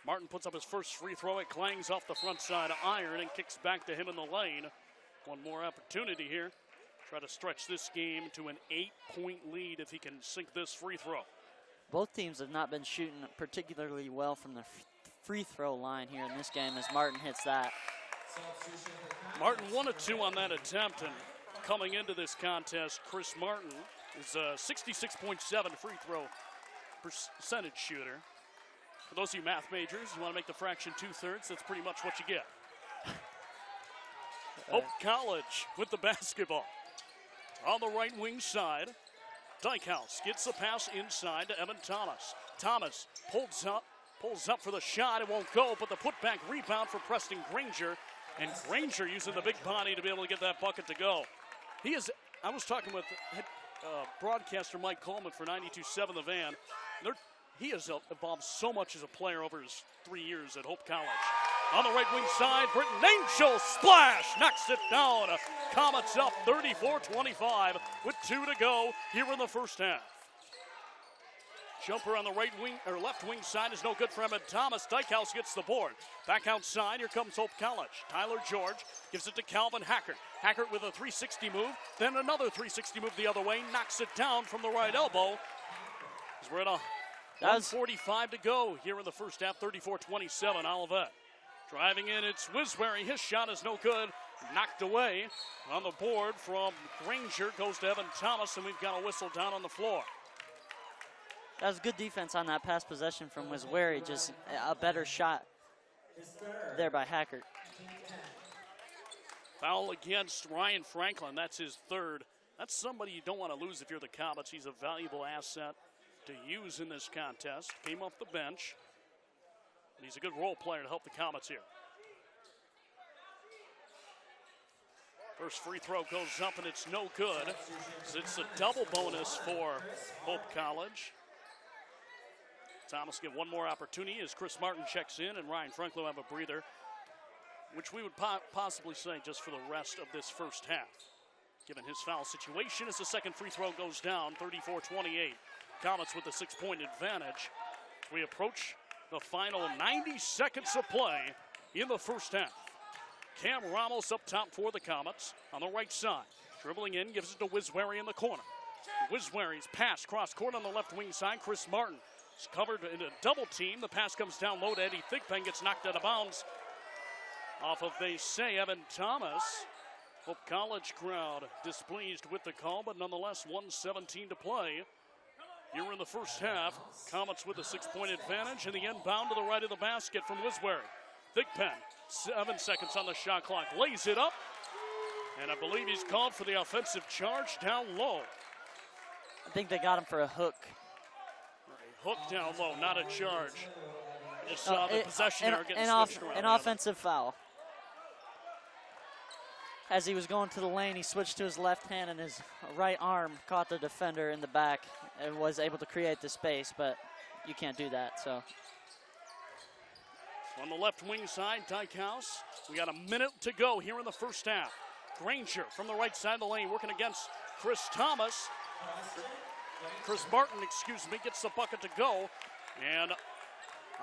[SPEAKER 1] Martin puts up his first free throw. It clangs off the front side of iron and kicks back to him in the lane. One more opportunity here. Try to stretch this game to an 8-point lead if he can sink this free throw.
[SPEAKER 2] Both teams have not been shooting particularly well from the free throw line here in this game as Martin hits that.
[SPEAKER 1] Martin 1 of 2 on that attempt, and coming into this contest, Chris Martin is a 66.7 free throw percentage shooter. For those of you math majors, you want to make the fraction 2/3, that's pretty much what you get. Hope College with the basketball. On the right wing side, Dykehouse gets the pass inside to Evan Thomas. Thomas pulls up for the shot. It won't go, but the putback rebound for Preston Granger. And Granger using the big body to be able to get that bucket to go. I was talking with broadcaster Mike Coleman for 92.7 The Van. He has evolved so much as a player over his 3 years at Hope College. On the right wing side, Britton Angel splash, knocks it down. Comets up 34-25 with 2 to go here in the first half. Jumper on the right wing or left wing side is no good for Evan Thomas. Dykehouse gets the board. Back outside, here comes Hope College. Tyler George gives it to Calvin Hackert. Hackert with a 360 move, then another 360 move the other way, knocks it down from the right elbow. As we're at 1:45 to go here in the first half, 34-27, Olivet. Driving in, it's Wiswary. His shot is no good. Knocked away on the board from Granger. Goes to Evan Thomas, and we've got a whistle down on the floor.
[SPEAKER 2] That was good defense on that pass possession from Wiswary. Just a better shot there by Hackert.
[SPEAKER 1] Foul against Ryan Franklin. That's his 3rd. That's somebody you don't want to lose if you're the Comets. He's a valuable asset to use in this contest. Came off the bench. And he's a good role player to help the Comets here. First free throw goes up, and it's no good. So it's a double bonus for Hope College. Thomas get one more opportunity as Chris Martin checks in, and Ryan Franklin will have a breather, which we would possibly say just for the rest of this first half, given his foul situation as the second free throw goes down, 34-28. Comets with a 6-point advantage. We approach the final 90 seconds of play in the first half. Cam Ramos up top for the Comets on the right side. Dribbling in, gives it to Wiswary in the corner. Wiswary's pass cross court on the left wing side. Chris Martin is covered in a double team. The pass comes down low to Eddie Thigpen, gets knocked out of bounds off of, they say, Evan Thomas. Hope College crowd displeased with the call, but nonetheless 1:17 to play. Here in the first half, Comets with a 6-point advantage, and the inbound to the right of the basket from Wiswary. Thigpen, 7 seconds on the shot clock, lays it up, and I believe he's called for the offensive charge down low.
[SPEAKER 2] I think they got him for a hook.
[SPEAKER 1] A hook down low, not a charge. I just saw the possession there getting switched around.
[SPEAKER 2] An offensive foul. As he was going to the lane, he switched to his left hand, and his right arm caught the defender in the back and was able to create the space, but you can't do that. So
[SPEAKER 1] On the left wing side, Dykhouse. We got a minute to go here in the first half. Granger from the right side of the lane working against Chris Thomas. Chris Martin, gets the bucket to go. And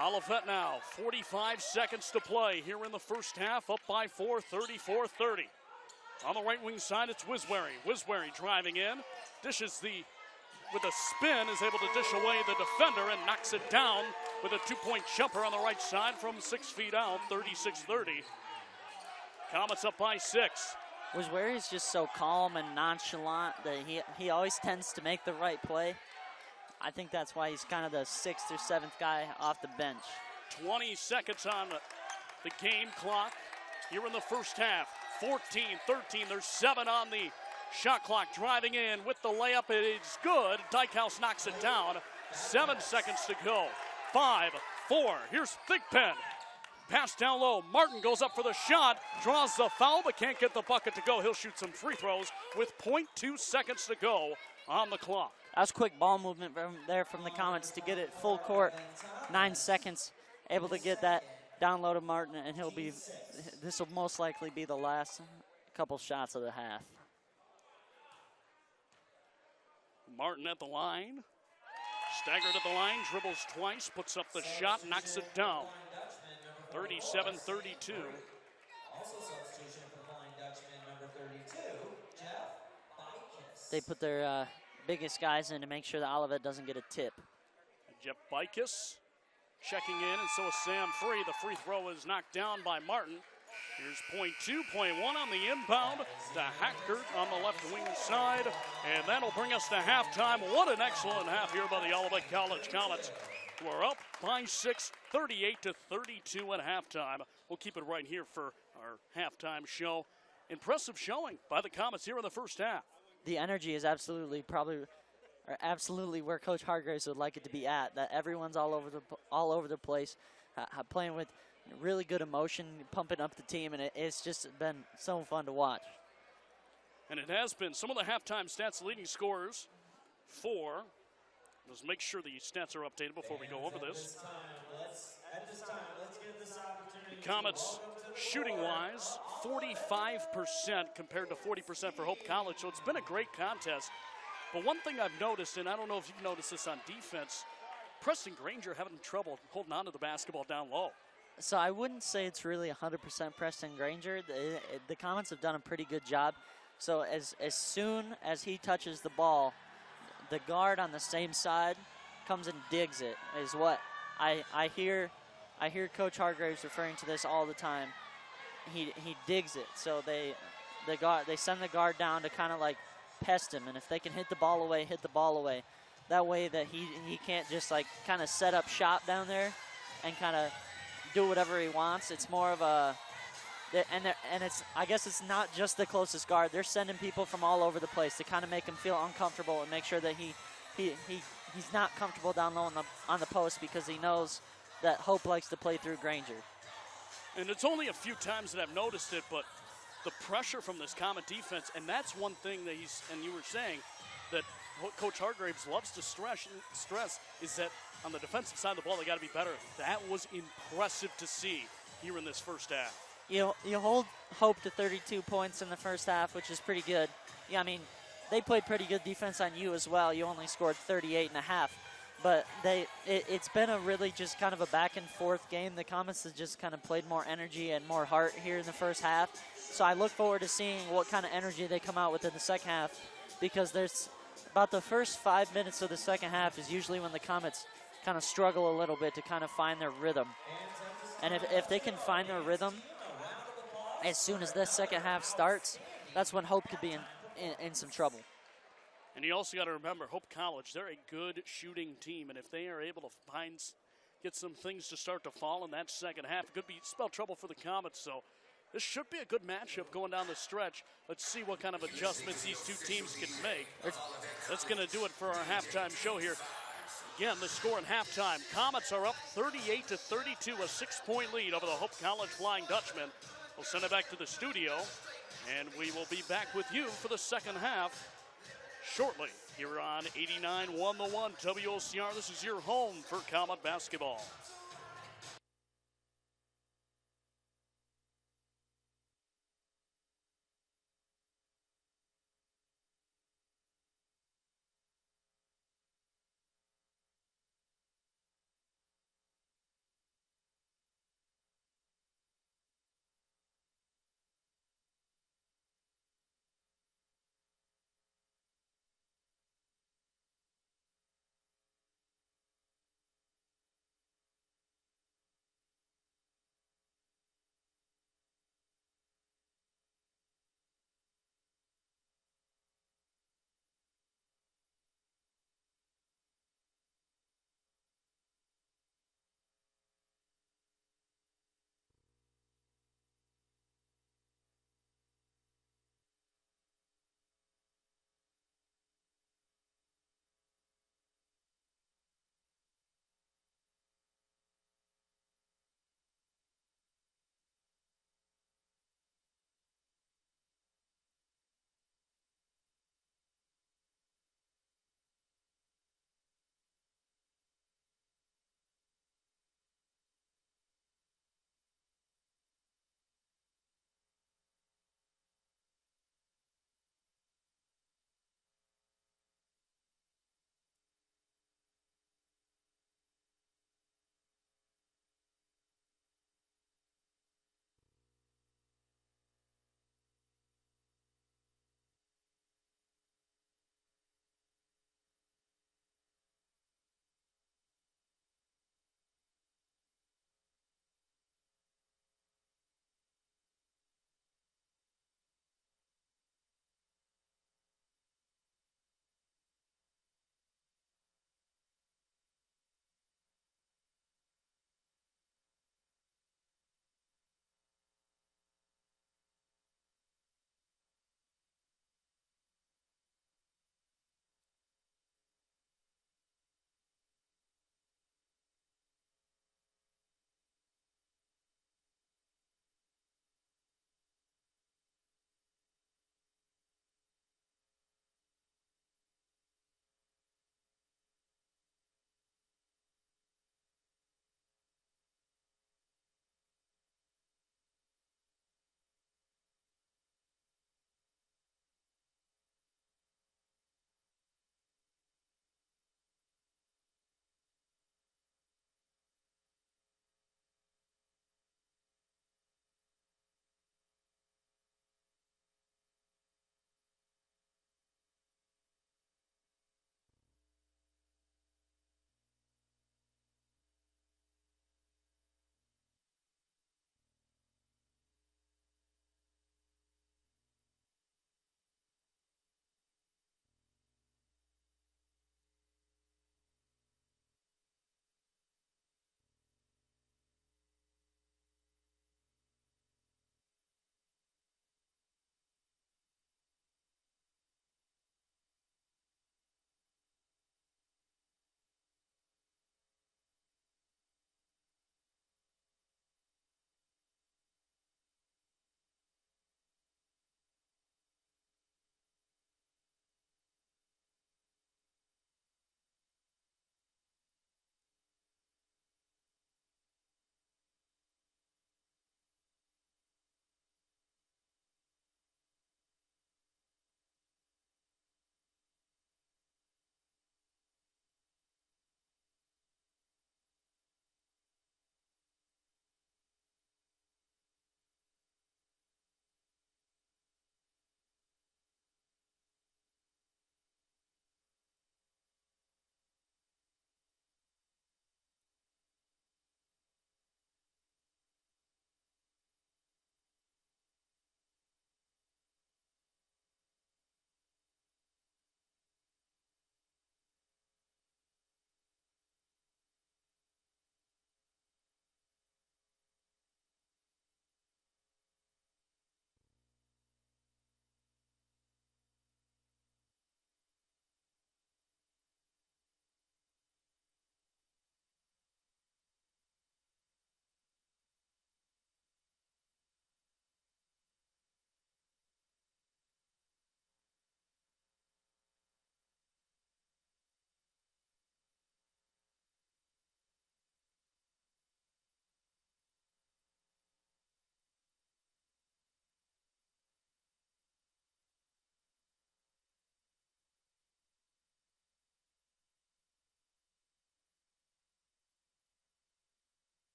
[SPEAKER 1] Olivet now, 45 seconds to play here in the first half, up by 4, 34-30. On the right wing side, it's Wiswary. Wiswary driving in, with a spin, is able to dish away the defender and knocks it down with a two-point jumper on the right side from 6 feet out, 36-30. Comets up by 6.
[SPEAKER 2] Wiswary is just so calm and nonchalant that he always tends to make the right play. I think that's why he's kind of the 6th or 7th guy off the bench.
[SPEAKER 1] 20 seconds on the game clock here in the first half. 14-13, there's 7 on the shot clock. Driving in with the layup, it is good. Dykhouse knocks it down. 7 seconds to go. 5, 4, here's Thigpen. Pass down low, Martin goes up for the shot, draws the foul, but can't get the bucket to go. He'll shoot some free throws with 0.2 seconds to go on the clock.
[SPEAKER 2] That was quick ball movement from the Comets to get it full court. 9 seconds, able to get that down low to Martin, and this will most likely be the last couple shots of the half.
[SPEAKER 1] Martin at the line, staggered at the line, dribbles twice, puts up the shot, knocks it down. 37-32.
[SPEAKER 3] Also substitution for Flying Dutchman number 32, Jeff Bikes.
[SPEAKER 2] They put their biggest guys in to make sure that Olivet doesn't get a tip.
[SPEAKER 1] Jeff Bikes checking in, and so is Sam Free. The free throw is knocked down by Martin. Here's .1 on the inbound to Hackert on the left wing side, and that'll bring us to halftime. What an excellent half here by the Olivet College Comets. We're up by 6, 38-32 at halftime. We'll keep it right here for our halftime show. Impressive showing by the Comets here in the first half.
[SPEAKER 2] The energy is absolutely where Coach Hargraves would like it to be at. That everyone's all over the place, playing with really good emotion, pumping up the team, and it's just been so fun to watch.
[SPEAKER 1] And it has been. Some of the halftime stats, leading scorers for. Let's make sure the stats are updated before we go over this. The Comets, shooting-wise, 45% compared to 40% for Hope College, so it's been a great contest. But one thing I've noticed, and I don't know if you've noticed this on defense, Preston Granger having trouble holding on to the basketball down low.
[SPEAKER 2] So I wouldn't say it's really 100% Preston Granger. The Comets have done a pretty good job. So as soon as he touches the ball, the guard on the same side comes and digs it, is what I hear Coach Hargraves referring to this all the time. He digs it. So they send the guard down to kind of like pest him, and if they can hit the ball away, hit the ball away. That way that he can't just like kind of set up shop down there and kind of do whatever he wants. It's more of a I guess it's not just the closest guard. They're sending people from all over the place to kind of make him feel uncomfortable and make sure that he's not comfortable down low on the post, because he knows that Hope likes to play through Granger.
[SPEAKER 1] And it's only a few times that I've noticed it, but the pressure from this Comet defense, and that's one thing that and you were saying that what Coach Hargraves loves to stress is that on the defensive side of the ball, they got to be better. That was impressive to see here in this first half.
[SPEAKER 2] You hold Hope to 32 points in the first half, which is pretty good. Yeah, I mean, they played pretty good defense on you as well. You only scored 38.5. But it's been a really just kind of a back and forth game. The Comets have just kind of played more energy and more heart here in the first half. So I look forward to seeing what kind of energy they come out with in the second half, because there's about the first 5 minutes of the second half is usually when the Comets kind of struggle a little bit to kind of find their rhythm. And if they can find their rhythm as soon as this second half starts, that's when Hope could be in some trouble.
[SPEAKER 1] And you also got to remember, Hope College, they're a good shooting team, and if they are able to get some things to start to fall in that second half, it could spell trouble for the Comets. So this should be a good matchup going down the stretch. Let's see what kind of adjustments these two teams can make. That's going to do it for our halftime show here. Again, the score in halftime. Comets are up 38-32, a 6-point lead over the Hope College Flying Dutchmen. We'll send it back to the studio, and we will be back with you for the second half shortly here on 89.1 The One, WOCR. This is your home for Comet basketball.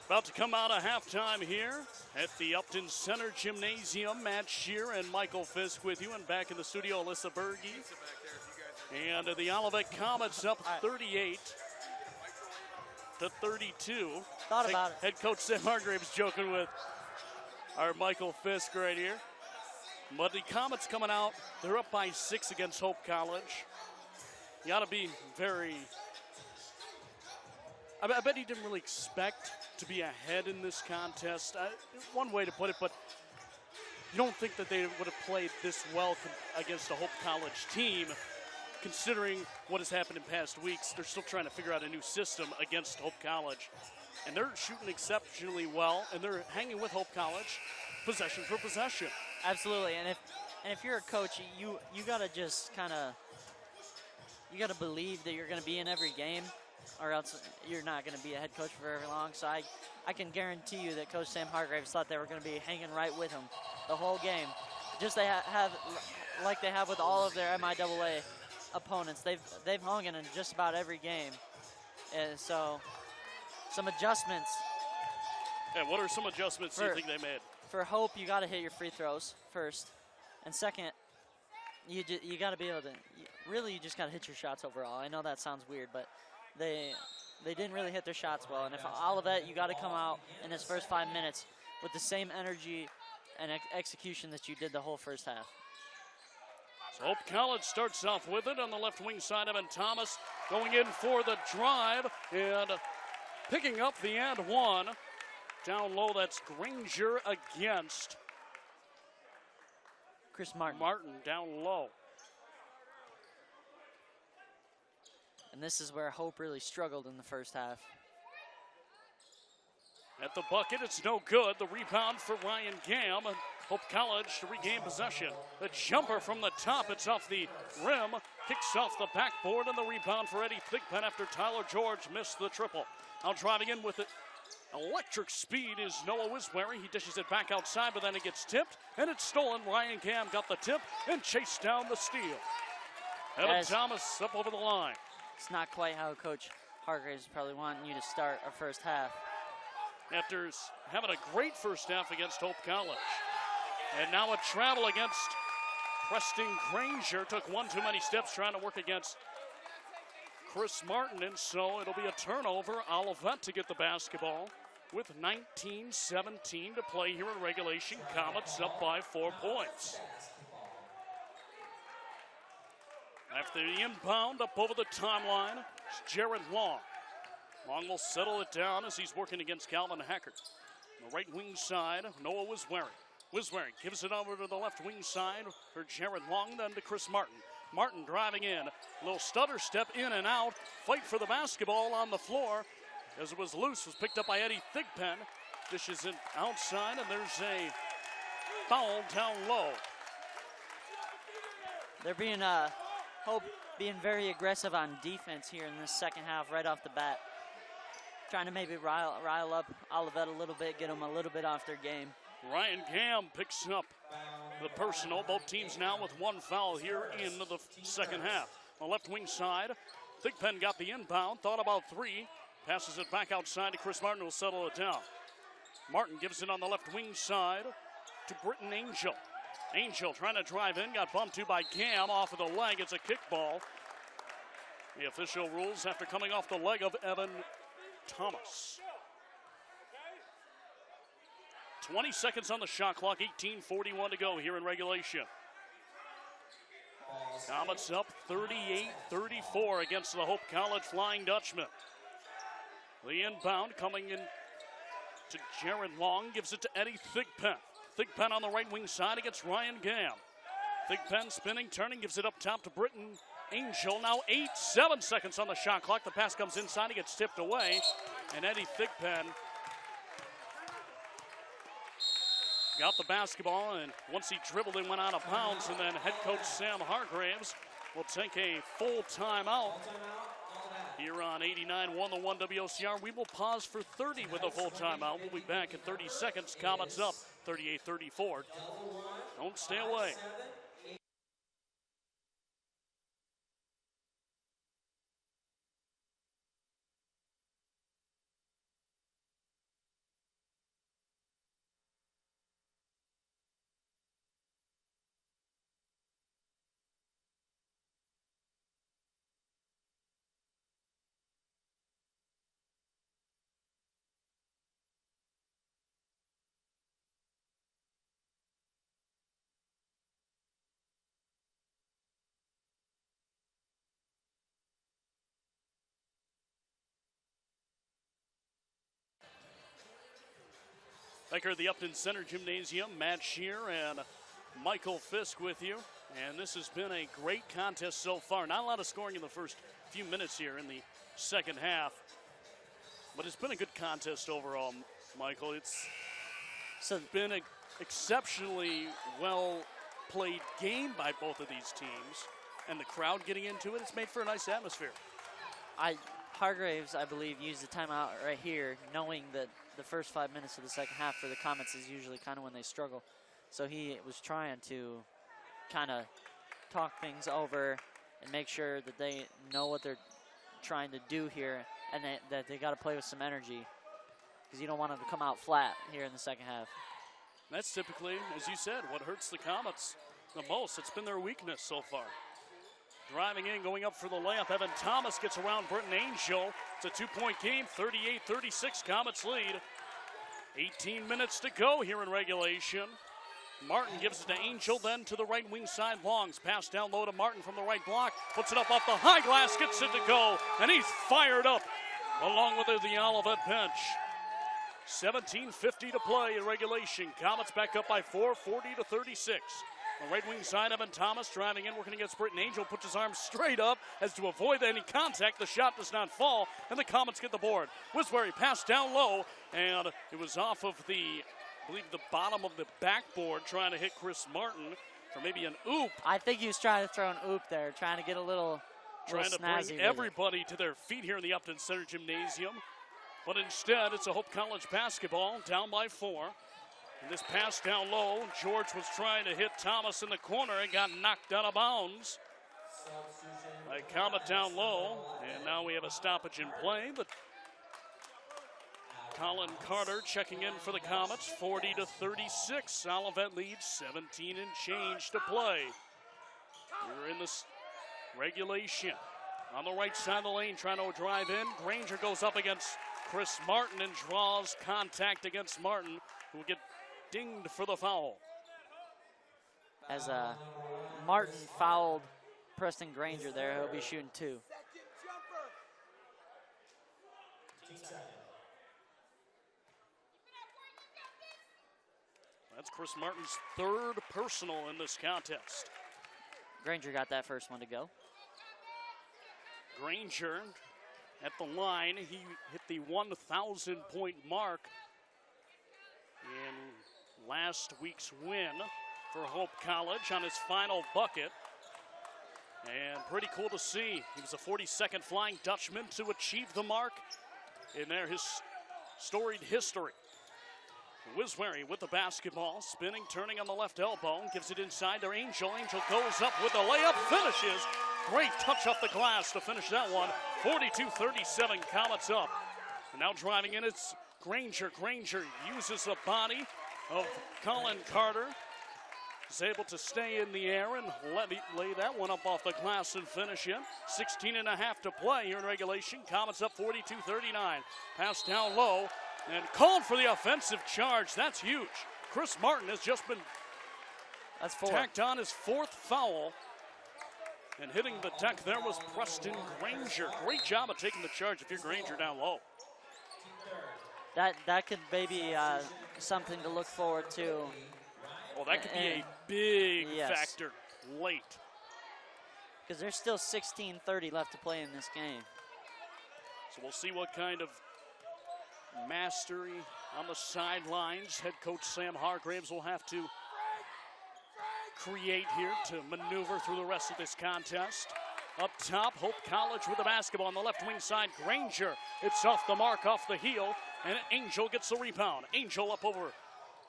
[SPEAKER 1] About to come out of halftime here at the Upton Center Gymnasium. Matt Shear and Michael Fisk with you, and back in the studio, Alyssa Berge. And the Olivet Comets up 38 to 32.
[SPEAKER 2] Thought about it.
[SPEAKER 1] Head coach Sam Hargraves joking with our Michael Fisk right here. But the Comets coming out, they're up by 6 against Hope College. You got to be very... I bet he didn't really expect to be ahead in this contest. One way to put it, but you don't think that they would have played this well against a Hope College team, considering what has happened in past weeks. They're still trying to figure out a new system against Hope College. And they're shooting exceptionally well, and they're hanging with Hope College possession for possession.
[SPEAKER 2] Absolutely, and if you're a coach, you gotta just kind of, you gotta believe that you're gonna be in every game, or else you're not going to be a head coach for very long. So I can guarantee you that Coach Sam Hargraves thought they were going to be hanging right with him the whole game. Just they have, like they have with all of their MIAA opponents, they've hung in just about every game. And so some adjustments.
[SPEAKER 1] Yeah, what are some adjustments you think they made?
[SPEAKER 2] For Hope, you got to hit your free throws first. And second, you got to be able to, really you just got to hit your shots overall. I know that sounds weird, but they didn't really hit their shots well. And if Olivet, you got to come out in his first 5 minutes with the same energy and execution that you did the whole first half.
[SPEAKER 1] So Hope College starts off with it on the left wing side. Evan Thomas going in for the drive and picking up the and one. Down low, that's Granger against
[SPEAKER 2] Chris Martin.
[SPEAKER 1] Martin down low.
[SPEAKER 2] And this is where Hope really struggled in the first half.
[SPEAKER 1] At the bucket, it's no good. The rebound for Ryan Gam. Hope College to regain possession. The jumper from the top, it's off the rim. Kicks off the backboard, and the rebound for Eddie Thigpen after Tyler George missed the triple. Now driving in with it. Electric speed is Noah Wiswary. He dishes it back outside, but then it gets tipped, and it's stolen. Ryan Gam got the tip and chased down the steal. Evan Thomas up over the line.
[SPEAKER 2] It's not quite how Coach Hargraves is probably wanting you to start a first half.
[SPEAKER 1] After having a great first half against Hope College. And now a travel against Preston Granger. Took one too many steps trying to work against Chris Martin, and so it'll be a turnover. Olivet to get the basketball with 19-17 to play here in regulation. Comets up by 4 points. After the inbound, up over the timeline, it's Jared Long. Long will settle it down as he's working against Calvin Hackert. On the right wing side, Noah Wiswary. Wiswary gives it over to the left wing side for Jared Long, then to Chris Martin. Martin driving in. A little stutter step in and out. Fight for the basketball on the floor. As it was loose, was picked up by Eddie Thigpen. Dishes it outside, and there's a foul down low.
[SPEAKER 2] They're being Hope being very aggressive on defense here in this second half right off the bat. Trying to maybe rile up Olivet a little bit, get them a little bit off their game.
[SPEAKER 1] Ryan Gam picks up the personal. Both teams now with one foul here in the second half. On the left wing side, Thigpen got the inbound, thought about three, passes it back outside to Chris Martin, who will settle it down. Martin gives it on the left wing side to Britton Angel. Angel trying to drive in, got bumped to by Gam off of the leg. It's a kickball. The official rules after coming off the leg of Evan Thomas. 20 seconds on the shot clock, 18:41 to go here in regulation. Comets up 38-34 against the Hope College Flying Dutchman. The inbound coming in to Jared Long, gives it to Eddie Thigpen. Thigpen on the right wing side against Ryan Gam. Thigpen spinning, turning, gives it up top to Britton Angel. Now 7 seconds on the shot clock. The pass comes inside, it gets tipped away, and Eddie Thigpen got the basketball, and once he dribbled and went out of bounds, and then head coach Sam Hargraves will take a full timeout here on 89.1 the 1 WOCR. We will pause for 30 with a full timeout. We'll be back in 30 seconds. Comets up 38-34. Don't stay away. Back here at the Upton Center Gymnasium, Matt Shear and Michael Fisk with you. And this has been a great contest so far. Not a lot of scoring in the first few minutes here in the second half. But it's been a good contest overall, Michael. It's been an exceptionally well-played game by both of these teams. And the crowd getting into it, it's made for a nice atmosphere.
[SPEAKER 2] Hargraves, I believe, used the timeout right here, knowing that the first 5 minutes of the second half for the Comets is usually kind of when they struggle. So he was trying to kind of talk things over and make sure that they know what they're trying to do here and that they got to play with some energy because you don't want them to come out flat here in the second half.
[SPEAKER 1] That's typically, as you said, what hurts the Comets the most. It's been their weakness so far. Driving in, going up for the layup. Evan Thomas gets around Britton Angel. It's a 2-point game, 38-36, Comets lead. 18 minutes to go here in regulation. Martin gives it to Angel, then to the right wing side. Longs pass down low to Martin from the right block. Puts it up off the high glass, gets it to go, and he's fired up along with the Olivet bench. 17:50 to play in regulation. Comets back up by 4, 40-36. On the right wing side, Evan Thomas driving in, working against Britton Angel, puts his arms straight up as to avoid any contact. The shot does not fall, and the Comets get the board. Wisbury passed down low, and it was off of the, I believe, the bottom of the backboard, trying to hit Chris Martin for maybe an oop.
[SPEAKER 2] I think he was trying to throw an oop there, trying to get a little
[SPEAKER 1] Trying to bring everybody to their feet here in the Upton Center Gymnasium. But instead, it's a Hope College basketball, down by 4. And this pass down low, George was trying to hit Thomas in the corner and got knocked out of bounds. By Comet down low, and now we have a stoppage in play, but Colin Carter checking in for the Comets, 40-36. Olivet leads, 17 and change to play. We're in this regulation. On the right side of the lane, trying to drive in. Granger goes up against Chris Martin and draws contact against Martin, who will get dinged for the foul.
[SPEAKER 2] As Martin fouled Preston Granger there, he'll be shooting 2.
[SPEAKER 1] That's Chris Martin's 3rd personal in this contest.
[SPEAKER 2] Granger got that first one to go.
[SPEAKER 1] Granger at the line, he hit the 1,000-point mark in last week's win for Hope College on his final bucket. And pretty cool to see. He was a 42nd Flying Dutchman to achieve the mark in their storied history. Wisbury with the basketball, spinning, turning on the left elbow, gives it inside to Angel. Angel goes up with the layup, finishes. Great touch off the glass to finish that one. 42-37, Comets up. And now driving in, it's Granger. Granger uses the body of Colin Carter. Is able to stay in the air and lay that one up off the glass and finish it. 16 and a half to play here in regulation. Comets up 42-39. Pass down low and called for the offensive charge. That's huge. Chris Martin has just been tacked on his 4th foul. And hitting the deck there was Preston Granger. Great job of taking the charge if you're Granger down low.
[SPEAKER 2] That could maybe something to look forward to.
[SPEAKER 1] Well, that could be a big factor late.
[SPEAKER 2] Because there's still 16:30 left to play in this game.
[SPEAKER 1] So we'll see what kind of mastery on the sidelines head coach Sam Hargraves will have to create here to maneuver through the rest of this contest. Up top, Hope College with the basketball on the left wing side. Granger, it's off the mark, off the heel, and Angel gets the rebound. Angel up over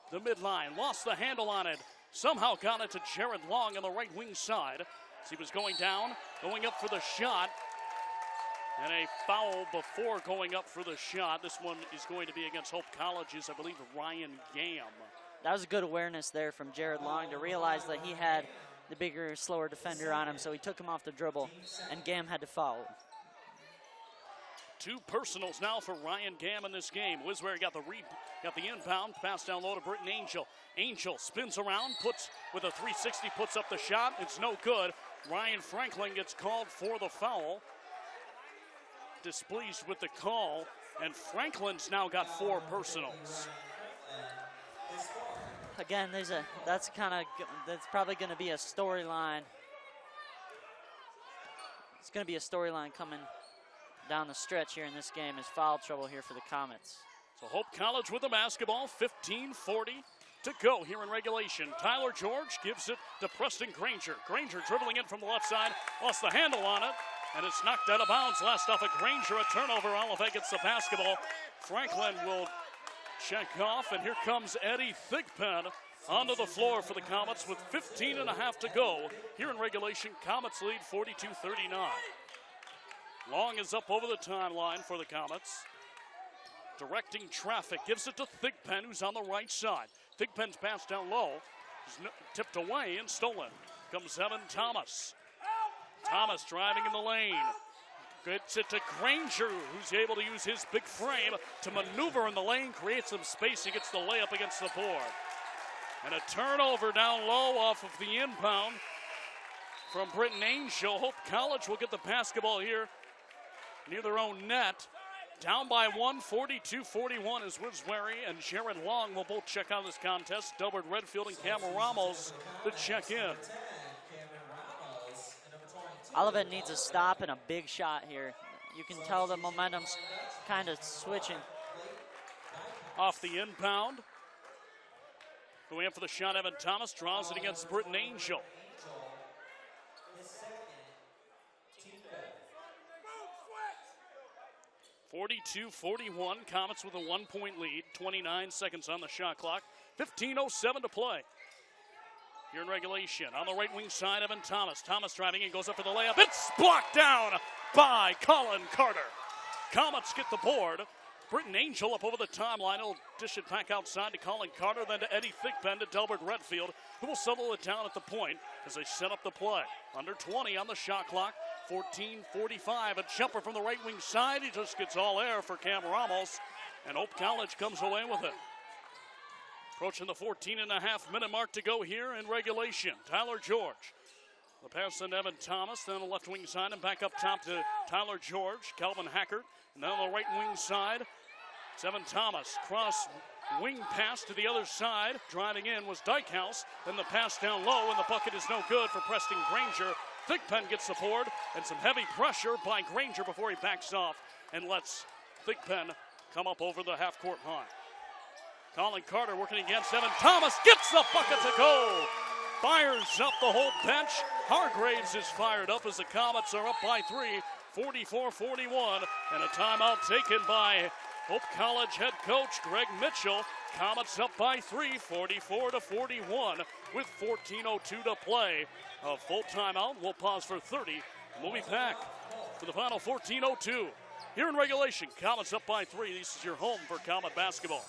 [SPEAKER 1] the midline, lost the handle on it. Somehow got it to Jared Long on the right wing side as he was going down, going up for the shot. And a foul before going up for the shot. This one is going to be against Hope College's, I believe, Ryan Gam.
[SPEAKER 2] That was a good awareness there from Jared Long to realize that he had the bigger, slower defender on him, so he took him off the dribble, and Gam had to foul.
[SPEAKER 1] 2 personals now for Ryan Gam in this game. Wisbury got the inbound, pass down low to Britton Angel. Angel spins around, puts with a 360, puts up the shot. It's no good. Ryan Franklin gets called for the foul. Displeased with the call, and Franklin's now got 4 personals.
[SPEAKER 2] Again, that's probably going to be a storyline. It's going to be a storyline coming down the stretch here in this game, is foul trouble here for the Comets.
[SPEAKER 1] So Hope College with the basketball, 15:40 to go here in regulation. Tyler George gives it to Preston Granger. Granger dribbling in from the left side, lost the handle on it, and it's knocked out of bounds. Last off of Granger, a turnover. Olivet gets the basketball. Franklin will check off, and here comes Eddie Thigpen onto the floor for the Comets with 15 and a half to go. Here in regulation, Comets lead 42-39. Long is up over the timeline for the Comets. Directing traffic, gives it to Thigpen, who's on the right side. Thigpen's pass down low, is tipped away and stolen. Comes Evan Thomas. Thomas driving in the lane. Gets it to Granger, who's able to use his big frame to maneuver in the lane, create some space. He gets the layup against the board. And a turnover down low off of the inbound from Britton Angel. Hope College will get the basketball here near their own net. Down by one, 42-41 is Woodsbury and Jared Long will both check out this contest. Delbert Redfield and Cameron Ramos to check in.
[SPEAKER 2] Olivet needs a stop and a big shot here. You can tell the momentum's kind of switching.
[SPEAKER 1] Off the inbound. Going in for the shot, Evan Thomas draws it against Britton Angel. 42-41, Comets with a 1-point lead, 29 seconds on the shot clock, 15:07 to play. Here in regulation, on the right wing side, Evan Thomas. Thomas driving in, goes up for the layup. It's blocked down by Colin Carter. Comets get the board. Britton Angel up over the timeline. He'll dish it back outside to Colin Carter, then to Eddie Thigpen, to Delbert Redfield, who will settle it down at the point as they set up the play. Under 20 on the shot clock, 14:45. A jumper from the right wing side. He just gets all air for Cam Ramos, and Hope College comes away with it. Approaching the 14.5-minute mark to go here in regulation. Tyler George. The pass to Evan Thomas, then on the left wing side and back up top to Tyler George, Calvin Hackert. And then on the right wing side, it's Evan Thomas. Cross wing pass to the other side. Driving in was Dykehouse. Then the pass down low, and the bucket is no good for Preston Granger. Thigpen gets the board, and some heavy pressure by Granger before he backs off and lets Thigpen come up over the half-court line. Colin Carter working against Evan Thomas, gets the bucket to go. Fires up the whole bench. Hargraves is fired up as the Comets are up by 3, 44-41, and a timeout taken by Hope College head coach Greg Mitchell. Comets up by 3, 44-41, with 14:02 to play. A full timeout. We'll pause for 30, and we'll be back for the final 14:02. Here in regulation, Comets up by 3. This is your home for Comet basketball.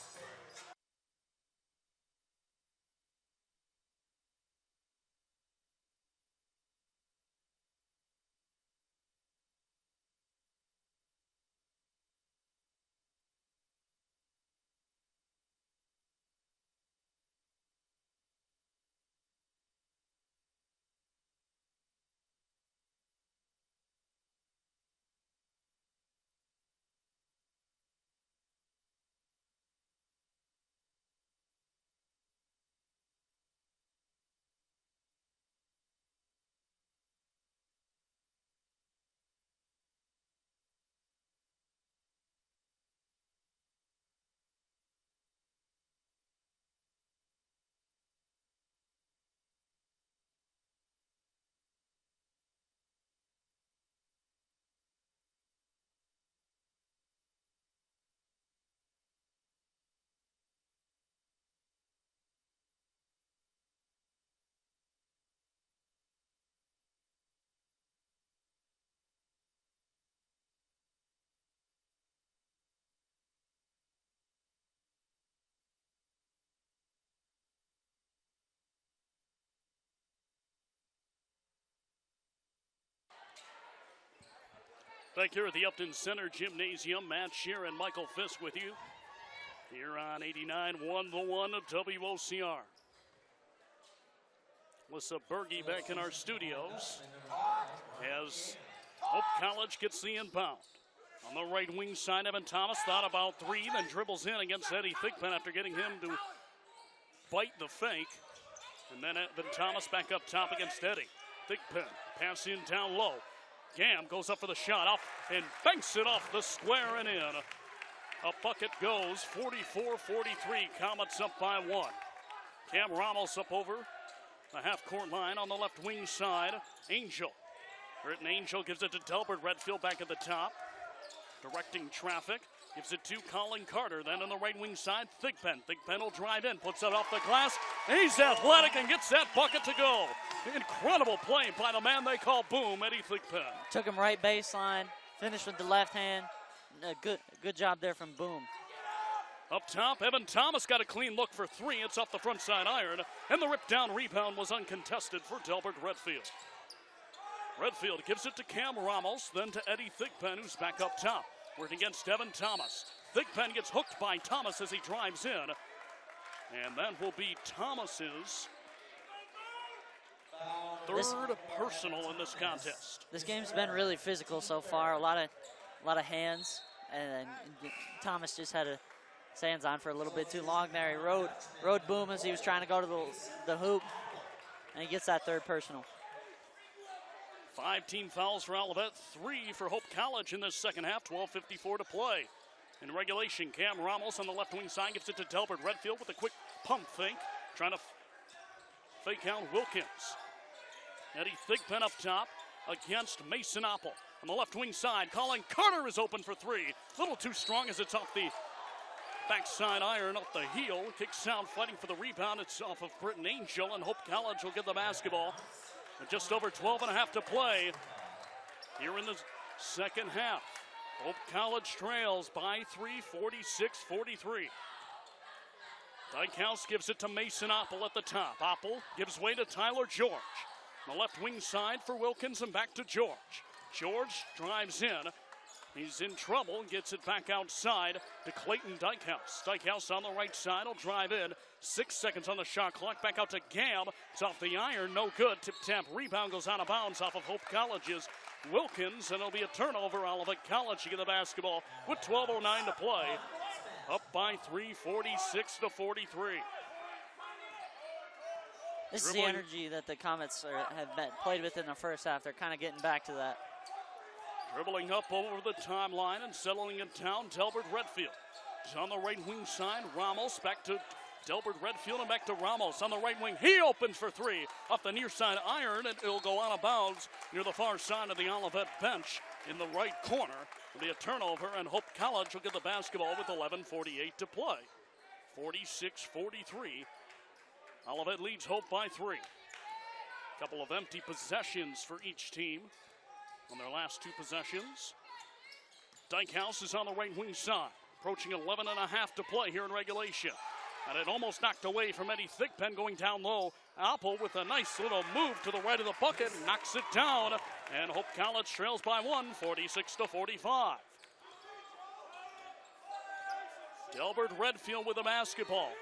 [SPEAKER 1] Back here at the Upton Center Gymnasium, Matt Shear and Michael Fisk with you here on 89.1 The One of WOCR. Melissa Berge back in our studios as Hope College gets the inbound. On the right wing side, Evan Thomas thought about 3, then dribbles in against Eddie Thigpen after getting him to despite the fake. And then Evan Thomas back up top against Eddy. Thigpen, pass in down low. Gam goes up for the shot, off and banks it off the square and in. A bucket goes, 44-43, Comets up by 1. Cam Ramos up over the half-court line on the left wing side. Angel. Britton Angel gives it to Delbert Redfield back at the top. Directing traffic. Gives it to Colin Carter. Then on the right wing side, Thigpen. Thigpen will drive in, puts it off the glass. He's athletic and gets that bucket to go. Incredible play by the man they call Boom, Eddie Thigpen.
[SPEAKER 2] Took him right baseline, finished with the left hand. Good job there from Boom.
[SPEAKER 1] Up top, Evan Thomas got a clean look for 3. It's off the front side iron, and the rip-down rebound was uncontested for Delbert Redfield. Redfield gives it to Cam Ramos, then to Eddie Thigpen, who's back up top. Working against Evan Thomas. Thigpen gets hooked by Thomas as he drives in. And that will be Thomas's third personal in this contest.
[SPEAKER 2] This game's been really physical so far. A lot of hands, and Thomas just had his hands on for a little bit too long there. He rode Boom as he was trying to go to the hoop, and he gets that third personal.
[SPEAKER 1] 5 team fouls for Olivet, 3 for Hope College in this second half, 12:54 to play. In regulation, Cam Ramos on the left wing side gives it to Delbert Redfield with a quick pump fake, trying to fake out Wilkins. Eddie Thigpen up top against Mason Oppel. On the left wing side, Colin Carter is open for 3. A little too strong as it's off the backside iron, off the heel. Kicks out, fighting for the rebound. It's off of Britton Angel, and Hope College will get the basketball. With just over 12 and a half to play here in the second half. Hope College trails by 3, 46-43. Dykehouse gives it to Mason Oppel at the top. Oppel gives way to Tyler George. On the left wing side for Wilkins and back to George. George drives in. He's in trouble, gets it back outside to Clayton Dykehouse. Dykehouse on the right side will drive in. 6 seconds on the shot clock. Back out to Gam. It's off the iron, no good. Tip-tap rebound goes out of bounds off of Hope College's Wilkins, and it'll be a turnover. Olivet College to get the basketball with 12:09 to play. Up by 3, 46-43.
[SPEAKER 2] This is the energy that the Comets have played with in the first half. They're kind of getting back to that.
[SPEAKER 1] Dribbling up over the timeline and settling it down, Delbert Redfield. He's on the right wing side. Ramos back to Delbert Redfield and back to Ramos on the right wing. He opens for 3 off the near side iron, and it'll go out of bounds near the far side of the Olivet bench in the right corner. It'll be a turnover, and Hope College will get the basketball with 11:48 to play. 46-43. Olivet leads Hope by 3. Couple of empty possessions for each team on their last 2 possessions. Dykehouse is on the right wing side, approaching 11 and a half to play here in regulation. And it almost knocked away from Eddie Thigpen going down low. Apple with a nice little move to the right of the bucket, knocks it down, and Hope College trails by 1, 46-45. Delbert Redfield with the basketball.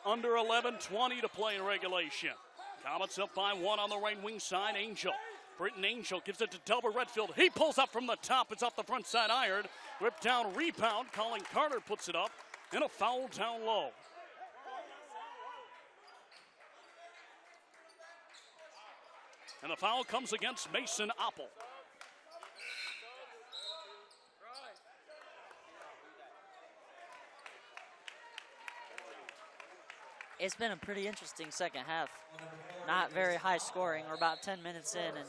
[SPEAKER 1] Under 11:20 to play in regulation. Comets up by 1 on the right wing side. Angel. Britton Angel gives it to Delbert Redfield. He pulls up from the top. It's off the front side iron. Ripped down rebound. Colin Carter puts it up. And a foul down low. And the foul comes against Mason Oppel.
[SPEAKER 2] It's been a pretty interesting second half. Not very high scoring. We're about 10 minutes in and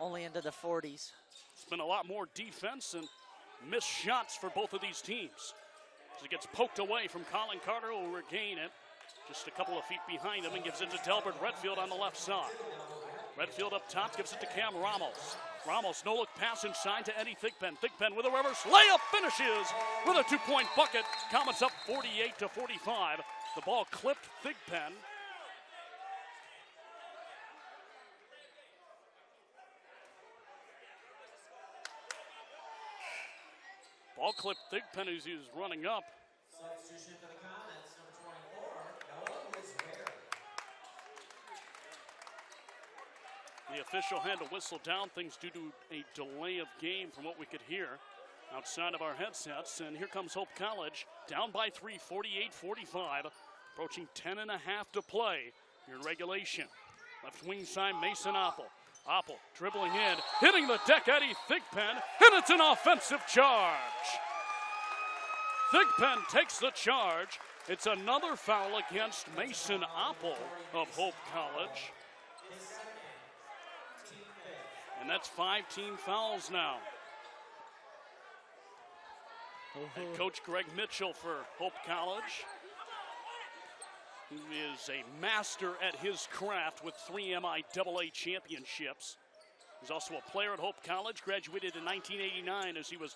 [SPEAKER 2] only into the 40s.
[SPEAKER 1] It's been a lot more defense and missed shots for both of these teams. As it gets poked away from Colin Carter, who will regain it just a couple of feet behind him and gives it to Delbert Redfield on the left side. Redfield up top gives it to Cam Ramos. Ramos, no-look pass inside to Eddie Thigpen. Thigpen with a reverse layup, finishes with a 2-point bucket. Comets up 48-45. The ball clipped Thigpen. Ball clipped Thigpen as he was running up.
[SPEAKER 3] Substitution for the Comets, number 24, Noah Wisberry.
[SPEAKER 1] The official had to whistle down things due to a delay of game from what we could hear outside of our headsets. And here comes Hope College, down by 3, 48-45. Approaching 10 and a half to play here in regulation. Left wing side, Mason Apple. Apple dribbling in, hitting the deck, Eddie Thigpen, and it's an offensive charge. Thigpen takes the charge. It's another foul against Mason Apple of Hope College. And that's 5 team fouls now. And Coach Greg Mitchell for Hope College, who is a master at his craft with 3 MIAA championships. He's also a player at Hope College, graduated in 1989 as he was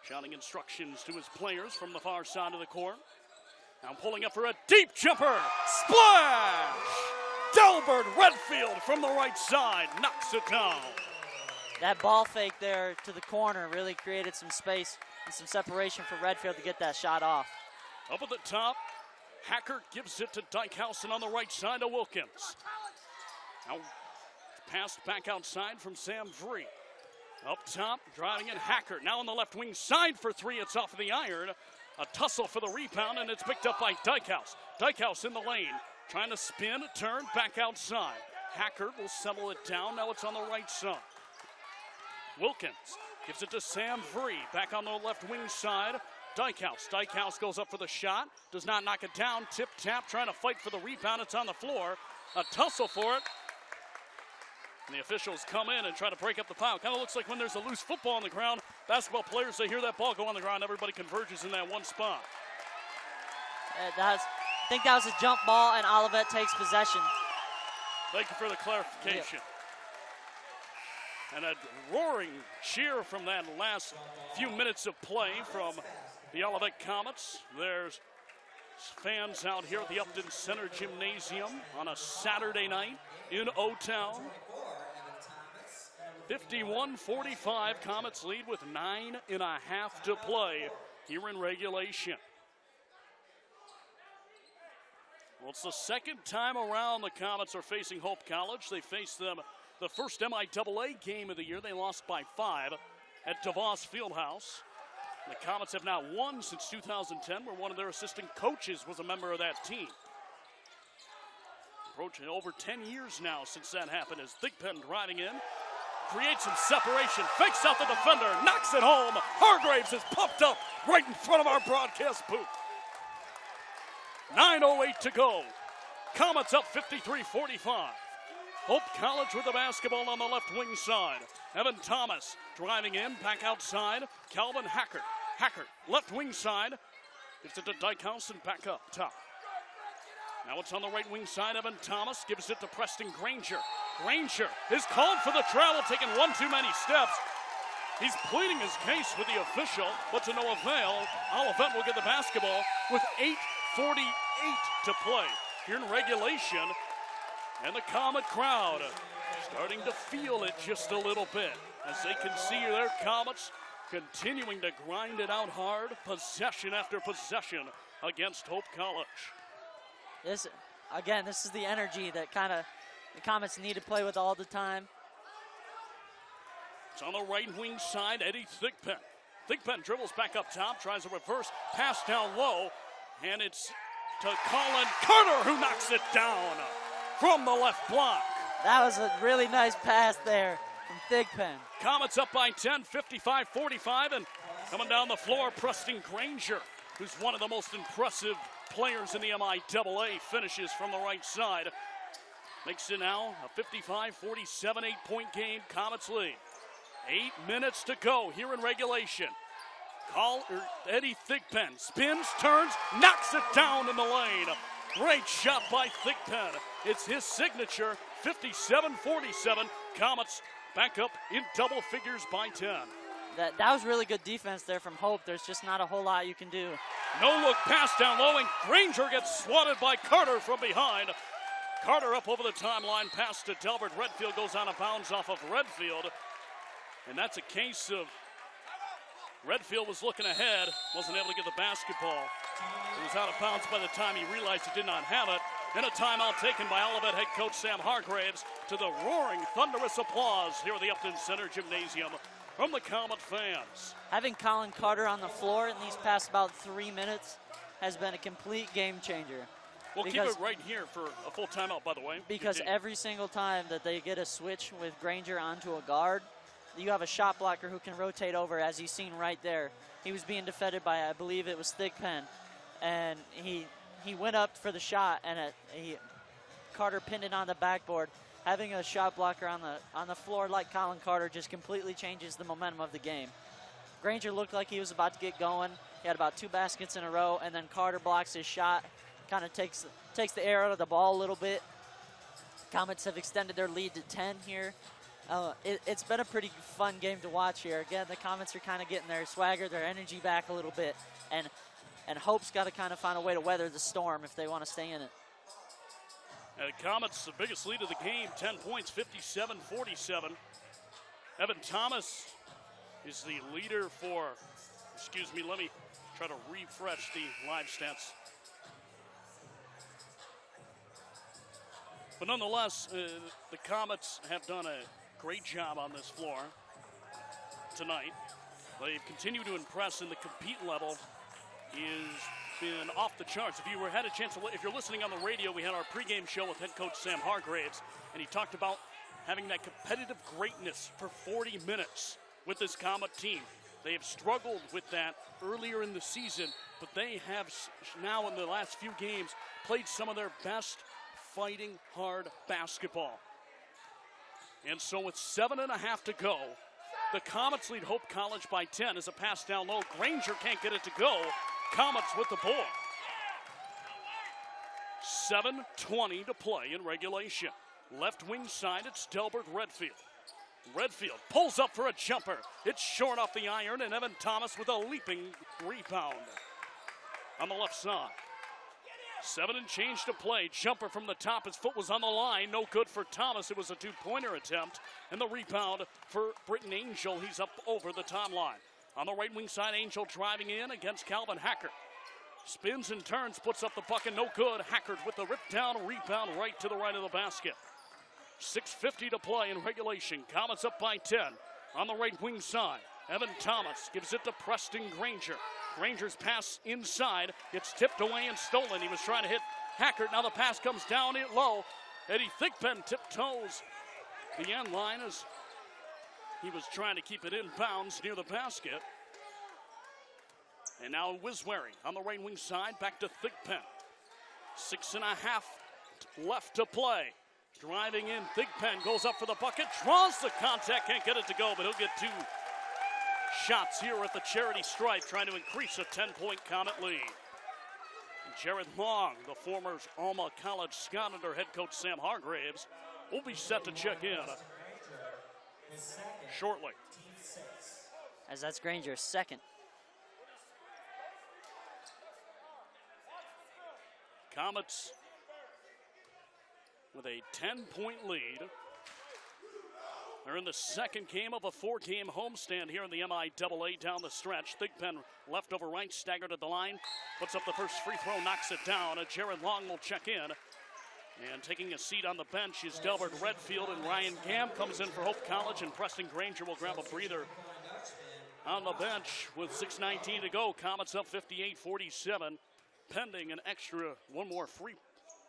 [SPEAKER 1] shouting instructions to his players from the far side of the court. Now pulling up for a deep jumper. Splash! Delbert Redfield from the right side knocks it down.
[SPEAKER 2] That ball fake there to the corner really created some space and some separation for Redfield to get that shot off.
[SPEAKER 1] Up at the top, Hacker gives it to Dykehausen on the right side to Wilkins. Now passed back outside from Sam Vree. Up top, driving in Hacker. Now on the left wing side for 3. It's off of the iron. A tussle for the rebound, and it's picked up by Dykhouse. Dykhouse in the lane, trying to spin, turn, back outside. Hacker will settle it down. Now it's on the right side. Wilkins gives it to Sam Vree. Back on the left wing side. Dykhouse. Dykhouse goes up for the shot. Does not knock it down. Tip tap, trying to fight for the rebound. It's on the floor. A tussle for it. And the officials come in and try to break up the foul. Kind of looks like when there's a loose football on the ground, basketball players, they hear that ball go on the ground, everybody converges in that one spot.
[SPEAKER 2] I think that was a jump ball, and Olivet takes possession.
[SPEAKER 1] Thank you for the clarification. And a roaring cheer from that last few minutes of play from the Olivet Comets. There's fans out here at the Upton Center Gymnasium on a Saturday night in O-Town. 51-45, Comets lead with 9.5 to play here in regulation. Well, it's the second time around the Comets are facing Hope College. They faced them the first MIAA game of the year. They lost by 5 at DeVos Fieldhouse. The Comets have not won since 2010, where one of their assistant coaches was a member of that team. Approaching over 10 years now since that happened as Thigpen driving in. Creates some separation, fakes out the defender, knocks it home. Hargraves is pumped up right in front of our broadcast booth. 9:08 to go. Comets up 53-45. Hope College with the basketball on the left wing side. Evan Thomas driving in, back outside. Calvin Hacker. Hacker, left wing side. Gives it to Dykehausen, back up top. Now it's on the right wing side. Evan Thomas gives it to Preston Granger. Granger is called for the travel, taking one too many steps. He's pleading his case with the official, but to no avail. Olivet will get the basketball with 8:48 to play here in regulation. And the Comet crowd starting to feel it just a little bit as they can see their Comets continuing to grind it out hard, possession after possession against Hope College.
[SPEAKER 2] This is the energy that kind of the Comets need to play with all the time.
[SPEAKER 1] It's on the right wing side, Eddie Thigpen. Thigpen dribbles back up top, tries a reverse pass down low, and it's to Colin Carter, who knocks it down from the left block.
[SPEAKER 2] That was a really nice pass there from Thigpen.
[SPEAKER 1] Comets up by 10, 55-45, and coming down the floor, Preston Granger, who's one of the most impressive players in the MIAA, finishes from the right side. Makes it now a 55-47 8-point game. Comets lead. 8 minutes to go here in regulation. Eddie Thigpen spins, turns, knocks it down in the lane. Great shot by Thigpen. It's his signature, 57-47. Comets back up in double figures by 10.
[SPEAKER 2] That was really good defense there from Hope. There's just not a whole lot you can do.
[SPEAKER 1] No look pass down low, and Granger gets swatted by Carter from behind. Carter up over the timeline, pass to Delbert. Redfield goes out of bounds off of Redfield. And that's a case of Redfield was looking ahead, wasn't able to get the basketball. It was out of bounds by the time he realized he did not have it. And a timeout taken by Olivet head coach Sam Hargraves, to the roaring, thunderous applause here at the Upton Center Gymnasium from the Comet fans.
[SPEAKER 2] Having Colin Carter on the floor in these past about 3 minutes has been a complete game changer.
[SPEAKER 1] We'll keep it right here for a full timeout, by the way.
[SPEAKER 2] Because every single time that they get a switch with Granger onto a guard, you have a shot blocker who can rotate over, as you've seen right there. He was being defended by, I believe it was Thigpen, and he went up for the shot, and Carter pinned it on the backboard. Having a shot blocker on the floor like Colin Carter just completely changes the momentum of the game. Granger looked like he was about to get going. He had about 2 baskets in a row, and then Carter blocks his shot, kind of takes the air out of the ball a little bit. Comets have extended their lead to 10 here. It's been a pretty fun game to watch here. Again, the Comets are kind of getting their swagger, their energy back a little bit, and Hope's got to kind of find a way to weather the storm if they want to stay in it.
[SPEAKER 1] Comets, the biggest lead of the game, 10 points, 57-47. Evan Thomas is the leader for, let me try to refresh the live stats. But nonetheless, the Comets have done a great job on this floor tonight. They've continued to impress, and the compete level has been off the charts. If you're listening on the radio, we had our pregame show with head coach Sam Hargraves, and he talked about having that competitive greatness for 40 minutes with this Comet team. They have struggled with that earlier in the season, but they have now in the last few games played some of their best fighting hard basketball. And so with 7.5 to go, the Comets lead Hope College by 10 as a pass down low. Granger can't get it to go. Comets with the ball. 7:20 to play in regulation. Left wing side, it's Delbert Redfield. Redfield pulls up for a jumper. It's short off the iron, and Evan Thomas with a leaping rebound on the left side. 7 and change to play. Jumper from the top. His foot was on the line. No good for Thomas. It was a 2-pointer attempt. And the rebound for Britton Angel. He's up over the timeline. On the right wing side, Angel driving in against Calvin Hackert. Spins and turns, puts up the bucket. No good. Hackert with the rip down rebound right to the right of the basket. 6:50 to play in regulation. Comets up by 10. On the right wing side, Evan Thomas gives it to Preston Granger. Granger's pass inside. It's tipped away and stolen. He was trying to hit Hackert. Now the pass comes down it low. Eddie Thigpen tiptoes the end line as he was trying to keep it in bounds near the basket. And now Wiswary on the right wing side. Back to Thigpen. 6.5 left to play. Driving in, Thigpen goes up for the bucket. Draws the contact. Can't get it to go, but he'll get 2 shots here at the charity stripe, trying to increase a 10-point Comet lead. Jared Long, the former Alma College scout under head coach Sam Hargraves, will be set to check in shortly.
[SPEAKER 2] As that's Granger's second.
[SPEAKER 1] Comets with a 10-point lead. They're in the second game of a 4-game homestand here in the MIAA down the stretch. Thigpen left over right, staggered at the line, puts up the first free throw, knocks it down. And Jared Long will check in. And taking a seat on the bench is Delbert Redfield, and Ryan Gam comes in for Hope College, and Preston Granger will grab a breather on the bench with 6:19 to go. Comets up 58-47, pending an extra one more free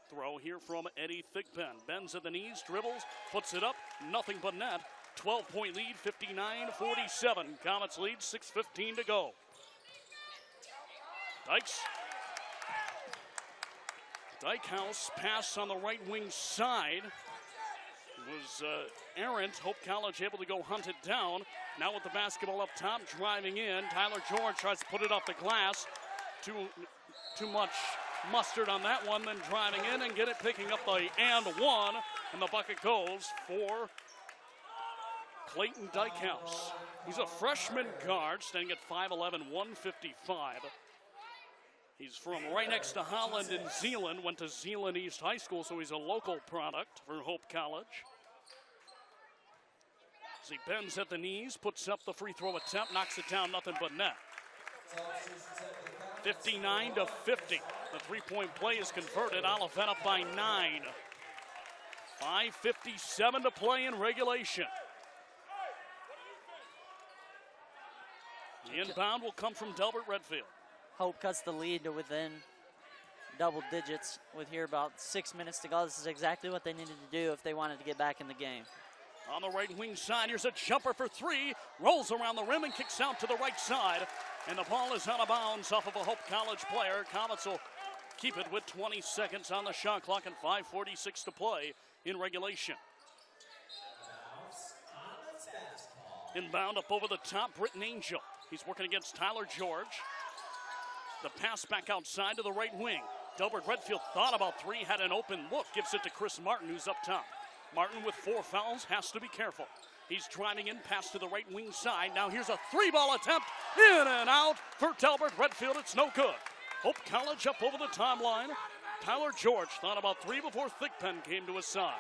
[SPEAKER 1] throw here from Eddie Thigpen. Bends at the knees, dribbles, puts it up, nothing but net. 12-point lead, 59-47. Comets lead, 6:15 to go. Dykehouse pass on the right wing side was errant. Hope College able to go hunt it down. Now with the basketball up top, driving in. Tyler George tries to put it off the glass. Too much mustard on that one, then driving in and picking up the and one, and the bucket goes for Clayton Dykehouse. He's a freshman guard, standing at 5'11", 155. He's from right next to Holland in Zeeland, went to Zeeland East High School, so he's a local product for Hope College. As he bends at the knees, puts up the free throw attempt, knocks it down, nothing but net. 59-50. The three-point play is converted. Olivet up by 9. 5:57 to play in regulation. The inbound will come from Delbert Redfield.
[SPEAKER 2] Hope cuts the lead to within double digits with here about 6 minutes to go. This is exactly what they needed to do if they wanted to get back in the game.
[SPEAKER 1] On the right wing side, here's a jumper for three. Rolls around the rim and kicks out to the right side. And the ball is out of bounds off of a Hope College player. Comets will keep it with 20 seconds on the shot clock and 5:46 to play in regulation. Inbound up over the top, Britton Angel. He's working against Tyler George. The pass back outside to the right wing. Delbert Redfield thought about three, had an open look, gives it to Chris Martin, who's up top. Martin with 4 fouls, has to be careful. He's driving in, pass to the right wing side. Now here's a 3-ball attempt, in and out for Delbert Redfield. It's no good. Hope College up over the timeline. Tyler George thought about three before Thigpen came to his side.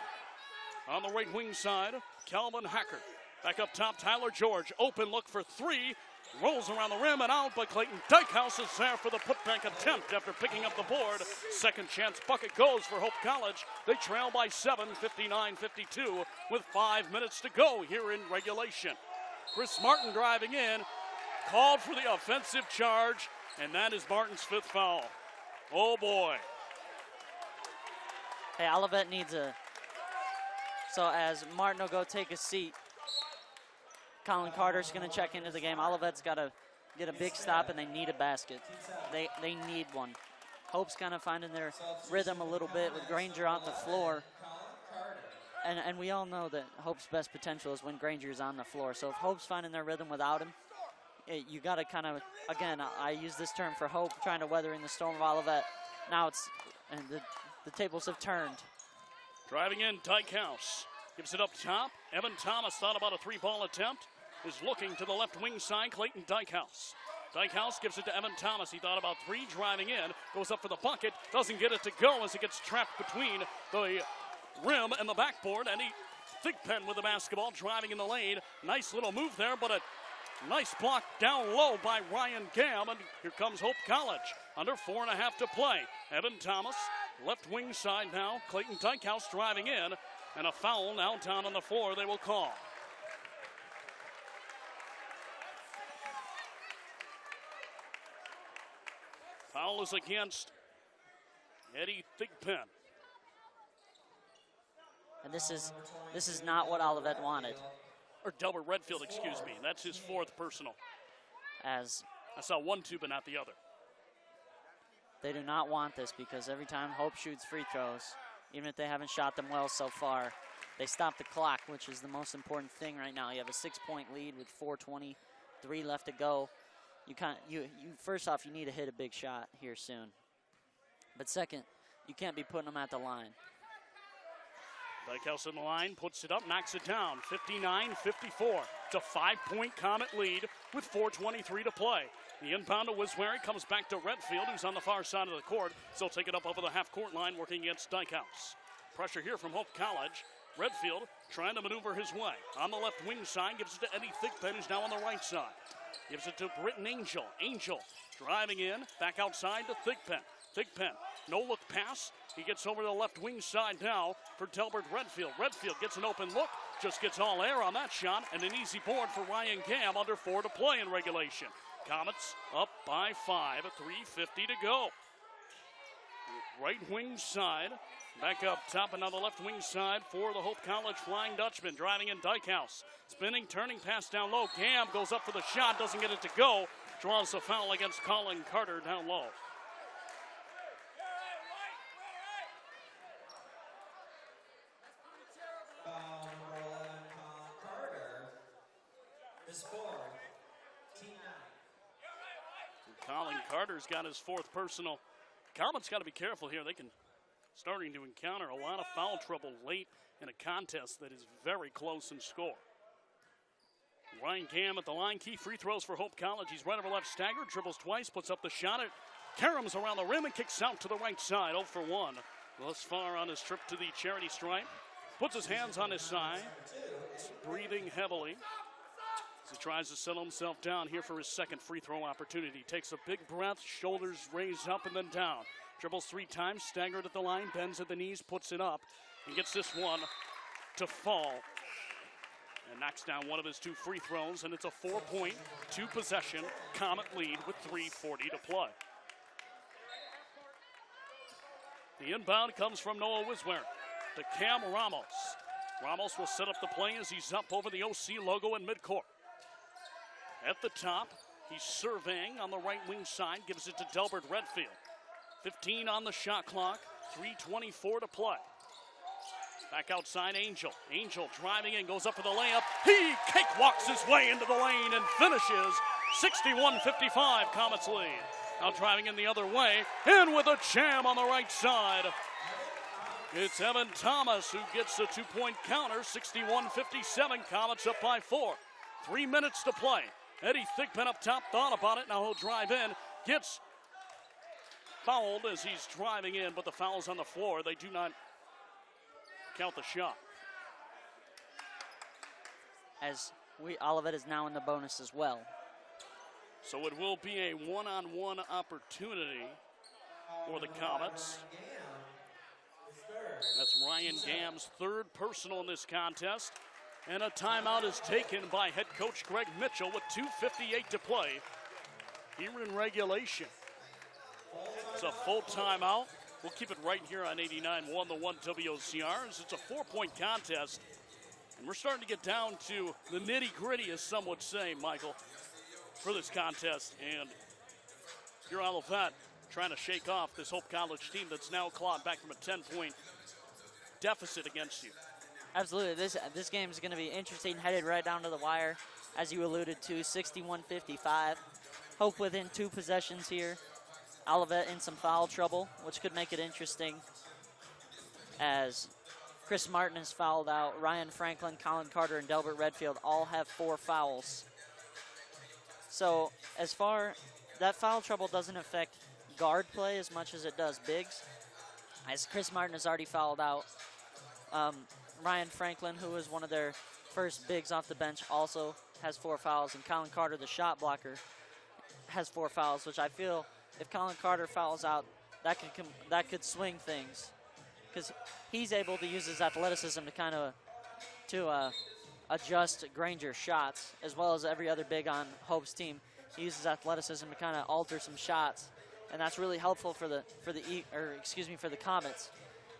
[SPEAKER 1] On the right wing side, Calvin Hacker. Back up top, Tyler George, open look for three. Rolls around the rim and out, but Clayton Dykehouse is there for the putback attempt after picking up the board. Second chance bucket goes for Hope College. They trail by 7, 59-52, with 5 minutes to go here in regulation. Chris Martin driving in, called for the offensive charge, and that is Martin's 5th foul. Oh boy.
[SPEAKER 2] Hey, Olivet needs a... So as Martin will go take a seat, Colin Carter's going to check into the game. Olivet's got to get a big stop, and they need a basket. They need one. Hope's kind of finding their rhythm a little bit with Granger on the floor. And we all know that Hope's best potential is when Granger's on the floor. So if Hope's finding their rhythm without him, you got to kind of, again, I use this term for Hope, trying to weather in the storm of Olivet. Now it's, and the tables have turned.
[SPEAKER 1] Driving in, Dykehouse gives it up top. Evan Thomas thought about a 3-ball attempt. Is looking to the left wing side, Clayton Dykehouse. Dykehouse gives it to Evan Thomas. He thought about three, driving in, goes up for the bucket, doesn't get it to go as it gets trapped between the rim and the backboard. And Thigpen with the basketball, driving in the lane. Nice little move there, but a nice block down low by Ryan Gam. And here comes Hope College. Under 4.5 to play. Evan Thomas, left wing side now. Clayton Dykehouse driving in. And a foul now down on the floor they will call. Foul is against Eddie Thigpen.
[SPEAKER 2] And this is not what Olivet wanted.
[SPEAKER 1] Or Delbert Redfield, excuse me. That's his 4th personal.
[SPEAKER 2] As
[SPEAKER 1] I saw 1-2, but not the other.
[SPEAKER 2] they do not want this, because every time Hope shoots free throws, even if they haven't shot them well so far, they stop the clock, which is the most important thing right now. You have a 6-point lead with 4:23 left to go. You first off, you need to hit a big shot here soon. But second, you can't be putting them at the line.
[SPEAKER 1] Dykehouse in the line, puts it up, knocks it down, 59-54. It's a 5-point Comet lead with 4:23 to play. The inbound to Wiswary comes back to Redfield, who's on the far side of the court. So take it up over the half-court line, working against Dykehouse. Pressure here from Hope College. Redfield trying to maneuver his way. On the left wing side, gives it to Eddie Thigpen, who's now on the right side. Gives it to Britton Angel. Angel driving in, back outside to Thigpen. Thigpen, no-look pass. He gets over to the left wing side now for Delbert Redfield. Redfield gets an open look, just gets all air on that shot, and an easy board for Ryan Gam, under 4 to play in regulation. Comets up by 5, 3:50 to go. Right wing side, back up top, and now the left wing side for the Hope College Flying Dutchman. Driving in Dykehouse. Spinning, turning, pass down low. Gam goes up for the shot, doesn't get it to go. Draws a foul against Colin Carter down low.
[SPEAKER 3] Foul number 11, Colin Carter. Is fourth. Team 9.
[SPEAKER 1] Colin Carter's got his 4th personal. Comets got to be careful here. They can starting to encounter a lot of foul trouble late in a contest that is very close in score. Ryan Gam at the line. Key free throws for Hope College. He's right over left, staggered, dribbles twice, puts up the shot. It caroms around the rim and kicks out to the right side. 0 for 1 thus far on his trip to the charity stripe. Puts his hands on his side, breathing heavily as he tries to settle himself down here for his 2nd free throw opportunity. Takes a big breath, shoulders raised up and then down. Dribbles 3 times, staggered at the line, bends at the knees, puts it up, and gets this one to fall. And knocks down one of his 2 free throws, and it's a 4-point, 2-possession Comet lead with 3:40 to play. The inbound comes from Noah Wisware to Cam Ramos. Ramos will set up the play as he's up over the OC logo in midcourt. At the top, he's surveying on the right wing side, gives it to Delbert Redfield. 15 on the shot clock, 3:24 to play. Back outside, Angel. Angel driving in, goes up for the layup. He cakewalks his way into the lane and finishes 61-55, Comets lead. Now driving in the other way, in with a jam on the right side. It's Evan Thomas who gets the two-point counter, 61-57, Comets up by 4. 3 minutes to play. Eddie Thigpen up top, thought about it, now he'll drive in, gets fouled as he's driving in, but the foul's on the floor. They do not count the shot.
[SPEAKER 2] As Olivet is now in the bonus as well.
[SPEAKER 1] So it will be a one-on-one opportunity for the Comets. That's Ryan Gam's third personal in this contest. And a timeout is taken by head coach Greg Mitchell with 2:58 to play here in regulation. It's a full timeout. We'll keep it right here on 89.1 The One WOCRs. It's a 4-point contest. And we're starting to get down to the nitty-gritty, as some would say, Michael, for this contest. And you're Olivet trying to shake off this Hope College team that's now clawed back from a 10-point deficit against you.
[SPEAKER 2] Absolutely. This game is going to be interesting, headed right down to the wire, as you alluded to, 61-55. Hope within 2 possessions here. Olivet in some foul trouble, which could make it interesting, as Chris Martin is fouled out. Ryan Franklin, Colin Carter, and Delbert Redfield all have 4 fouls. So as far, that foul trouble doesn't affect guard play as much as it does bigs, as Chris Martin is already fouled out. Ryan Franklin, who is one of their first bigs off the bench, also has 4 fouls, and Colin Carter, the shot blocker, has 4 fouls, which I feel if Colin Carter fouls out, that could swing things, because he's able to use his athleticism to kind of adjust Granger's shots, as well as every other big on Hope's team. He uses athleticism to kind of alter some shots, and that's really helpful for the Comets.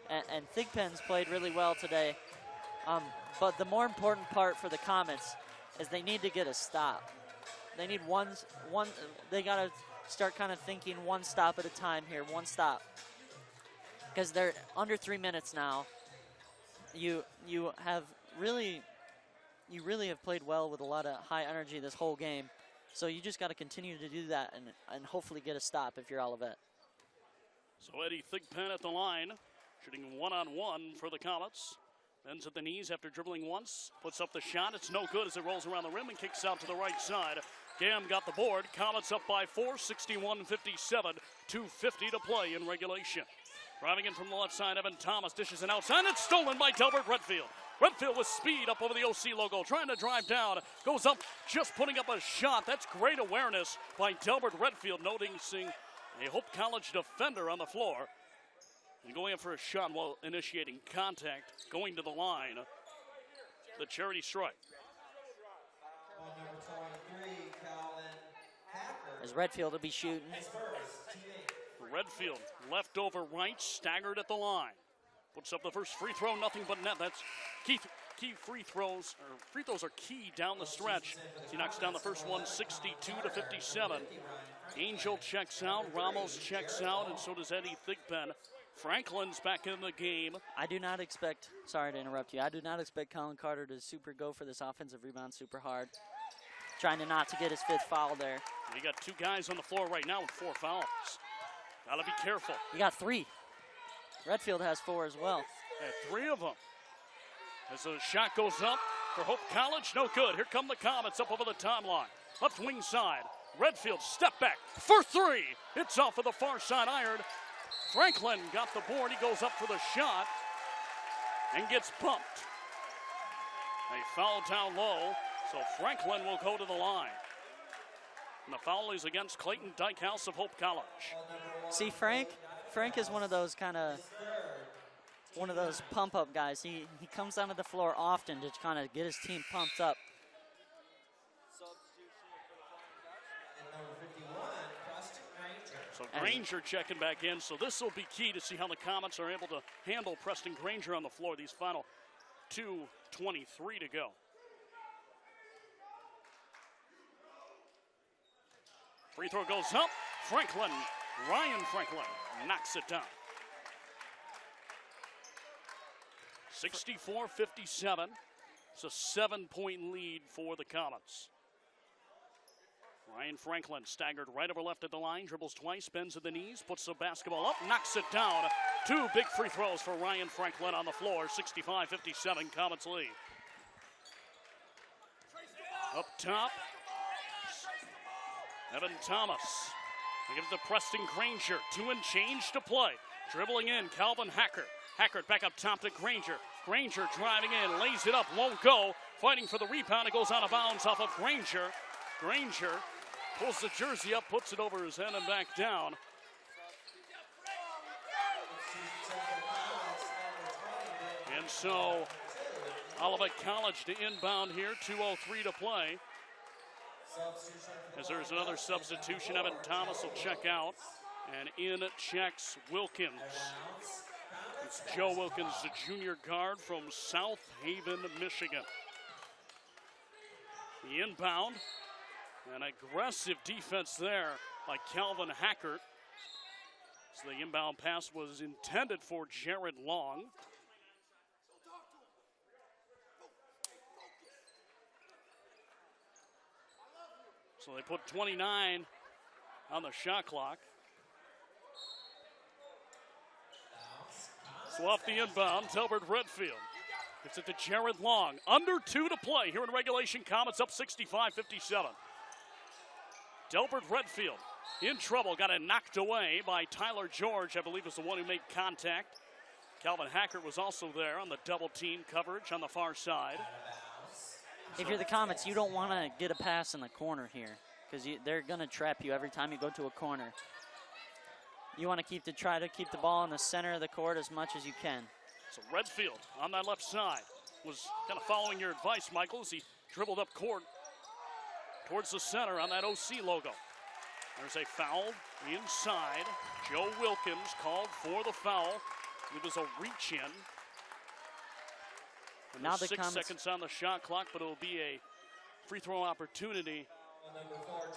[SPEAKER 2] And Thigpen's played really well today, but the more important part for the Comets is they need to get a stop. They need one. They got to start kind of thinking one stop at a time here, one stop, because they're under 3 minutes now. You really have played well with a lot of high energy this whole game, so you just got to continue to do that and hopefully get a stop if you're Olivet.
[SPEAKER 1] So Eddie Thigpen at the line, shooting one-on-one for the Comets. Bends at the knees after dribbling once, puts up the shot. It's no good as it rolls around the rim and kicks out to the right side. Gam got the board. Comets up by 4, 61-57, 2:50 to play in regulation. Driving in from the left side, Evan Thomas dishes it outside. It's stolen by Delbert Redfield. Redfield with speed up over the OC logo, trying to drive down. Goes up, just putting up a shot. That's great awareness by Delbert Redfield, noticing a Hope College defender on the floor. And going in for a shot while initiating contact, going to the line. The charity strike.
[SPEAKER 2] As Redfield will be shooting.
[SPEAKER 1] Redfield, left over right, staggered at the line. Puts up the first free throw, nothing but net. That's key free throws. Free throws are key down the stretch. He knocks down the first one, 62-57. Angel checks out, Ramos checks out, and so does Eddie Thigpen. Franklin's back in the game.
[SPEAKER 2] I do not expect, sorry to interrupt you, I do not expect Colin Carter to super go for this offensive rebound super hard. Trying to not to get his 5th foul there.
[SPEAKER 1] You got 2 guys on the floor right now with 4 fouls. Gotta be careful.
[SPEAKER 2] You got 3. Redfield has 4 as well.
[SPEAKER 1] Yeah, 3 of them. As the shot goes up for Hope College, no good. Here come the Comets up over the timeline. Left wing side, Redfield step back for 3. It's off of the far side iron. Franklin got the board. He goes up for the shot and gets bumped. A foul down low, so Franklin will go to the line. And the foul is against Clayton Dykehouse of Hope College.
[SPEAKER 2] See, Frank is one of those pump-up guys. He comes onto the floor often to kind of get his team pumped up.
[SPEAKER 1] So Granger checking back in. So this will be key to see how the Comets are able to handle Preston Granger on the floor these final 2:23 to go. Free throw goes up. Franklin, Ryan Franklin knocks it down. 64-57. It's a 7-point lead for the Comets. Ryan Franklin staggered right over left at the line, dribbles twice, bends at the knees, puts the basketball up, knocks it down. 2 big free throws for Ryan Franklin on the floor. 65-57, Comets lead. Up top, Evan Thomas. He gives it to Preston Granger. 2 and change to play. Dribbling in, Calvin Hackert. Hackert back up top to Granger. Granger driving in, lays it up, won't go. Fighting for the rebound, it goes out of bounds off of Granger. Granger pulls the jersey up, puts it over his head and back down. And so, Olivet College to inbound here, 2:03 to play. As there's another substitution, Evan Thomas will check out. And in checks Wilkins. It's Joe Wilkins, the junior guard from South Haven, Michigan. The inbound, an aggressive defense there by Calvin Hackert. So the inbound pass was intended for Jared Long. So they put 29 on the shot clock. So off the inbound, Delbert Redfield gets it to Jared Long. Under 2 to play here in regulation. Comets up 65-57. Delbert Redfield in trouble, got it knocked away by Tyler George, I believe was the one who made contact. Calvin Hackert was also there on the double team coverage on the far side.
[SPEAKER 2] If you're the Comets, you don't want to get a pass in the corner here because they're going to trap you every time you go to a corner. You want to try to keep the ball in the center of the court as much as you can.
[SPEAKER 1] So Redfield on that left side was kind of following your advice, Michael, as he dribbled up court towards the center on that OC logo. There's a foul inside. Joe Wilkins called for the foul. It was a reach-in.
[SPEAKER 2] Now the
[SPEAKER 1] 6 seconds on the shot clock, but it'll be a free throw opportunity.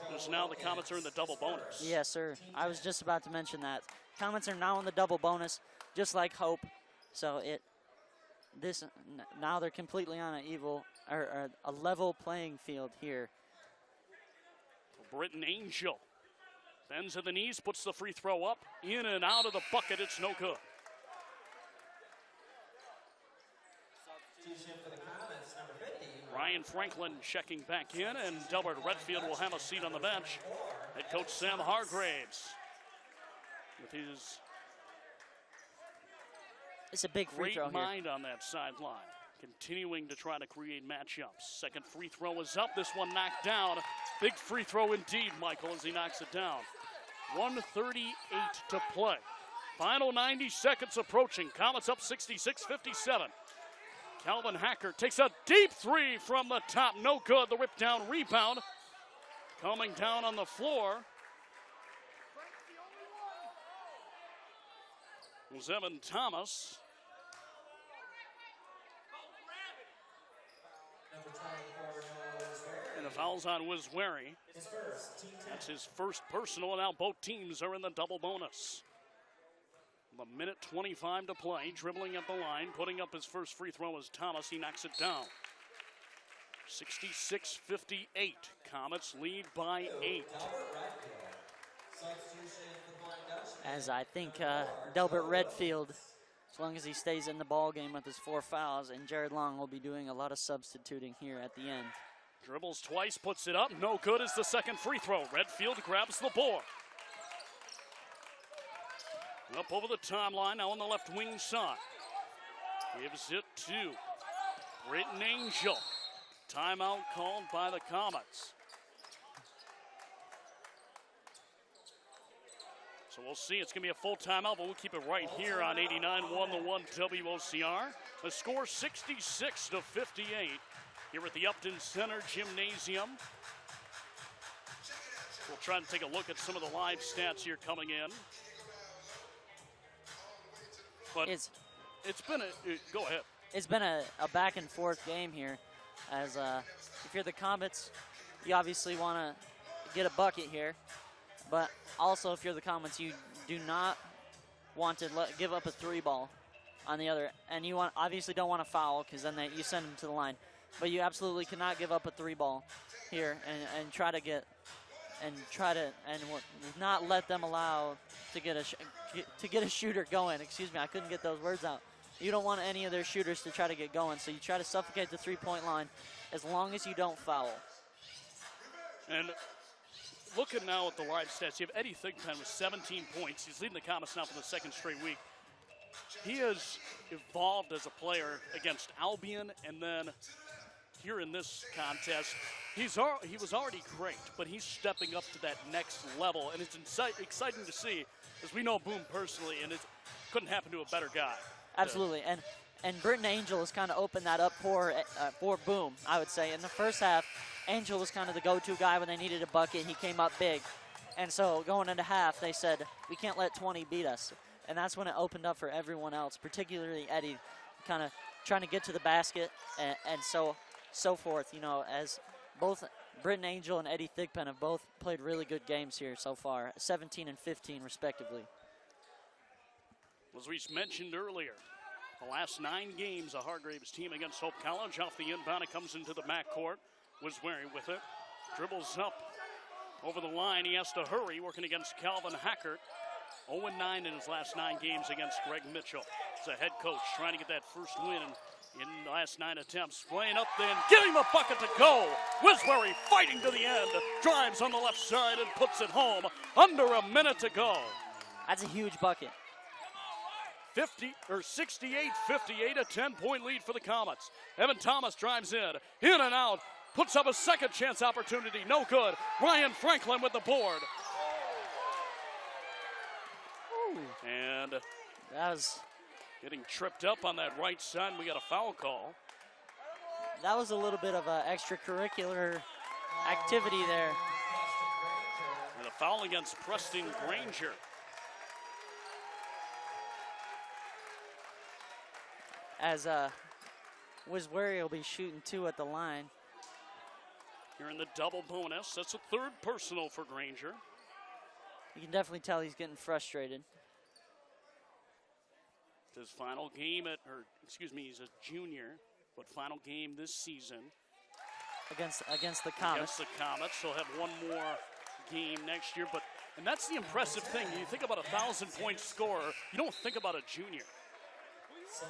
[SPEAKER 1] Because now the Comets are in the double bonus.
[SPEAKER 2] Yes, sir. I was just about to mention that. Comets are now in the double bonus, just like Hope. So now they're completely on a level playing field here.
[SPEAKER 1] Britton Angel bends at the knees, puts the free throw up, in and out of the bucket. It's no good. Ryan Franklin checking back in, and Delbert Redfield will have a seat on the bench. Head coach Sam Hargraves with his
[SPEAKER 2] it's a big free throw
[SPEAKER 1] great mind on that sideline, continuing to try to create matchups. Second free throw is up. This one knocked down. Big free throw indeed, Michael, as he knocks it down. 1:38 to play. Final 90 seconds approaching. Comets up 66-57. Calvin Hackert takes a deep 3 from the top. No good. The rip down rebound coming down on the floor was Evan Thomas. And the foul's on Wizwary. That's his first personal, and now both teams are in the double bonus. A minute 25 to play, dribbling up the line, putting up his first free throw as Thomas. He knocks it down. 66-58. Comets lead by 8.
[SPEAKER 2] As I think Delbert Redfield, as long as he stays in the ball game with his 4 fouls, and Jared Long will be doing a lot of substituting here at the end.
[SPEAKER 1] Dribbles twice, puts it up. No good is the second free throw. Redfield grabs the board. Up over the timeline, now on the left wing side. Gives it to Britton Angel. Timeout called by the Comets. So we'll see. It's going to be a full timeout, but we'll keep it right here on 89-1 WOCR. The score 66-58 here at the Upton Center Gymnasium. We'll trying to take a look at some of the live stats here coming in. But it's been go ahead.
[SPEAKER 2] It's been a back and forth game here. As if you're the Comets, you obviously want to get a bucket here. But also, if you're the Comets, you do not want to give up a 3-ball on the other. And you obviously don't want to foul, because then you send them to the line. But you absolutely cannot give up a 3-ball here and try to not let them allow to get a shooter going. Excuse me, I couldn't get those words out. You don't want any of their shooters to try to get going, so you try to suffocate the 3-point line as long as you don't foul.
[SPEAKER 1] And looking now at the live stats, you have Eddie Thigpen with 17 points. He's leading the Comets now for the second straight week. He has evolved as a player against Albion, and then here in this contest, he was already great, but he's stepping up to that next level, and it's exciting to see, as we know Boom personally, and it couldn't happen to a better guy.
[SPEAKER 2] Absolutely, and Britton Angel has kind of opened that up for Boom, I would say. In the first half, Angel was kind of the go-to guy when they needed a bucket. He came up big, and so going into half, they said, we can't let 20 beat us, and that's when it opened up for everyone else, particularly Eddie, kind of trying to get to the basket, and so forth, you know, as both Britton Angel and Eddie Thigpen have both played really good games here so far, 17 and 15 respectively.
[SPEAKER 1] As we mentioned earlier, the last 9 games, a Hargraves team against Hope College. Off the inbound, it comes into the backcourt. Wiswary with it. Dribbles up over the line. He has to hurry, working against Calvin Hackert. 0-9 in his last 9 games against Greg Mitchell. He's a head coach trying to get that first win in the last 9 attempts. Playing up then, getting the bucket to go. Wiswary fighting to the end. Drives on the left side and puts it home. Under a minute to go.
[SPEAKER 2] That's a huge bucket.
[SPEAKER 1] 68-58, a 10-point lead for the Comets. Evan Thomas drives in and out, puts up a second chance opportunity, no good. Ryan Franklin with the board.
[SPEAKER 2] Ooh.
[SPEAKER 1] And
[SPEAKER 2] that was
[SPEAKER 1] getting tripped up on that right side. We got a foul call.
[SPEAKER 2] That was a little bit of an extracurricular activity there.
[SPEAKER 1] And a foul against Preston Granger.
[SPEAKER 2] As Wiswary will be shooting 2 at the line.
[SPEAKER 1] Here in the double bonus. That's a 3rd personal for Granger.
[SPEAKER 2] You can definitely tell he's getting frustrated.
[SPEAKER 1] His final game he's a junior, but final game this season.
[SPEAKER 2] Against the Comets.
[SPEAKER 1] Against the Comets. He'll have one more game next year, and that's the impressive thing. You think about a 1,000-point scorer, you don't think about a junior.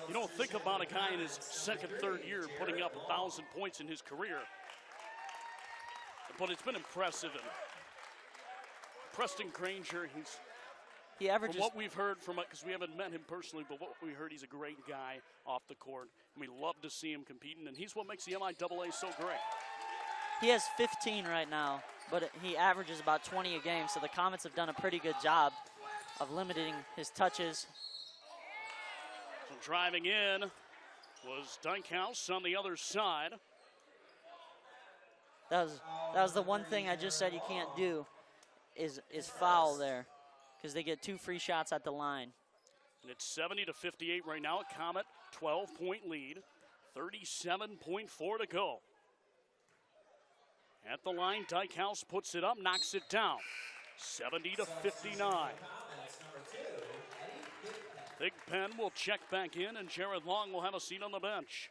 [SPEAKER 1] You don't think about a guy in his 2nd, 3rd year putting up 1,000 points in his career. But it's been impressive. And Preston Granger,
[SPEAKER 2] he averages,
[SPEAKER 1] from what we've heard from it, because we haven't met him personally, but what we heard, he's a great guy off the court. And we love to see him competing, and he's what makes the MIAA so great.
[SPEAKER 2] he has 15 right now, but he averages about 20 a game, so the Comets have done a pretty good job of limiting his touches.
[SPEAKER 1] So driving in was Dykehouse on the other side.
[SPEAKER 2] That was the one thing I just said you can't do is foul there, because they get 2 free shots at the line.
[SPEAKER 1] And it's 70-58 right now. A Comet 12-point lead, 37.4 to go. At the line, Dykehouse puts it up, knocks it down, 70-59. Thigpen will check back in, and Jared Long will have a seat on the bench.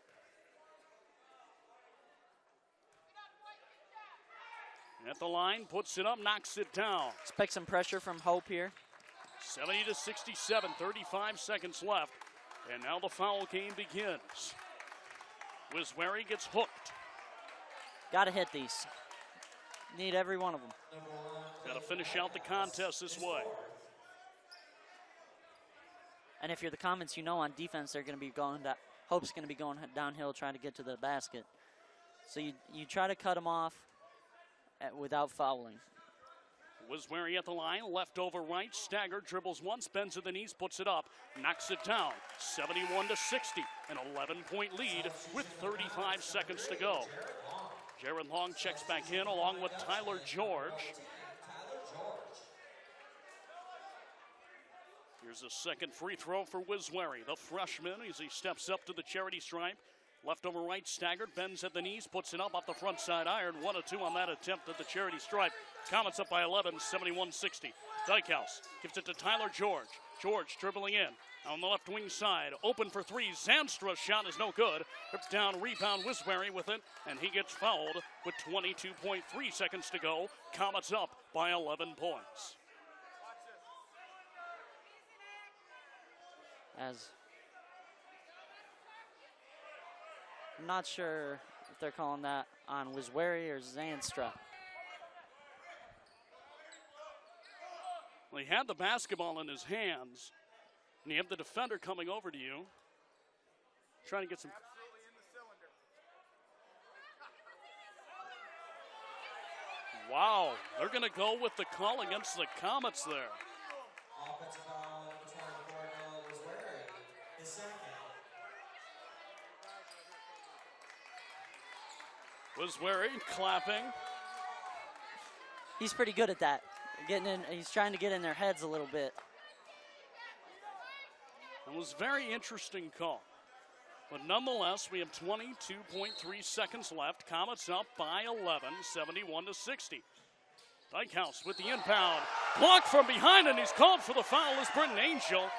[SPEAKER 1] At the line, puts it up, knocks it down.
[SPEAKER 2] Expect some pressure from Hope here.
[SPEAKER 1] 70-67, 35 seconds left. And now the foul game begins. Wiswary gets hooked.
[SPEAKER 2] Got to hit these. Need every one of them.
[SPEAKER 1] Got to finish out the contest this way.
[SPEAKER 2] And if you're the Comets, you know on defense they're going to be going down. Hope's going to be going downhill trying to get to the basket. So you try to cut them off without fouling.
[SPEAKER 1] Wiswary at the line, left over right, stagger, dribbles once, bends to the knees, puts it up, knocks it down, 71-60, an 11-point lead with 35 seconds to go. Jared Long checks back in along with Tyler George. Here's a second free throw for Wiswary, the freshman, as he steps up to the charity stripe. Left over right, staggered, bends at the knees, puts it up off the front side iron. 1 of 2 on that attempt at the charity stripe. Comets up by 11, 71-60. Dykehouse gives it to Tyler George. George dribbling in on the left wing side. Open for three. Zanstra's shot is no good. Rips down, rebound, Wiswary with it, and he gets fouled with 22.3 seconds to go. Comets up by 11 points.
[SPEAKER 2] I'm not sure if they're calling that on Wiswary or Zanstra.
[SPEAKER 1] Well, he had the basketball in his hands, and you have the defender coming over to you, trying to get some. Wow, they're going to go with the call against the Comets there.
[SPEAKER 3] Offensive foul, number 24, Wiswary, his second.
[SPEAKER 1] Wiswary clapping.
[SPEAKER 2] He's pretty good at that. Getting in, he's trying to get in their heads a little bit.
[SPEAKER 1] It was a very interesting call. But nonetheless, we have 22.3 seconds left. Comets up by 11, 71-60. Dykehouse with the inbound. Blocked from behind, and he's called for the foul as Britton Angel.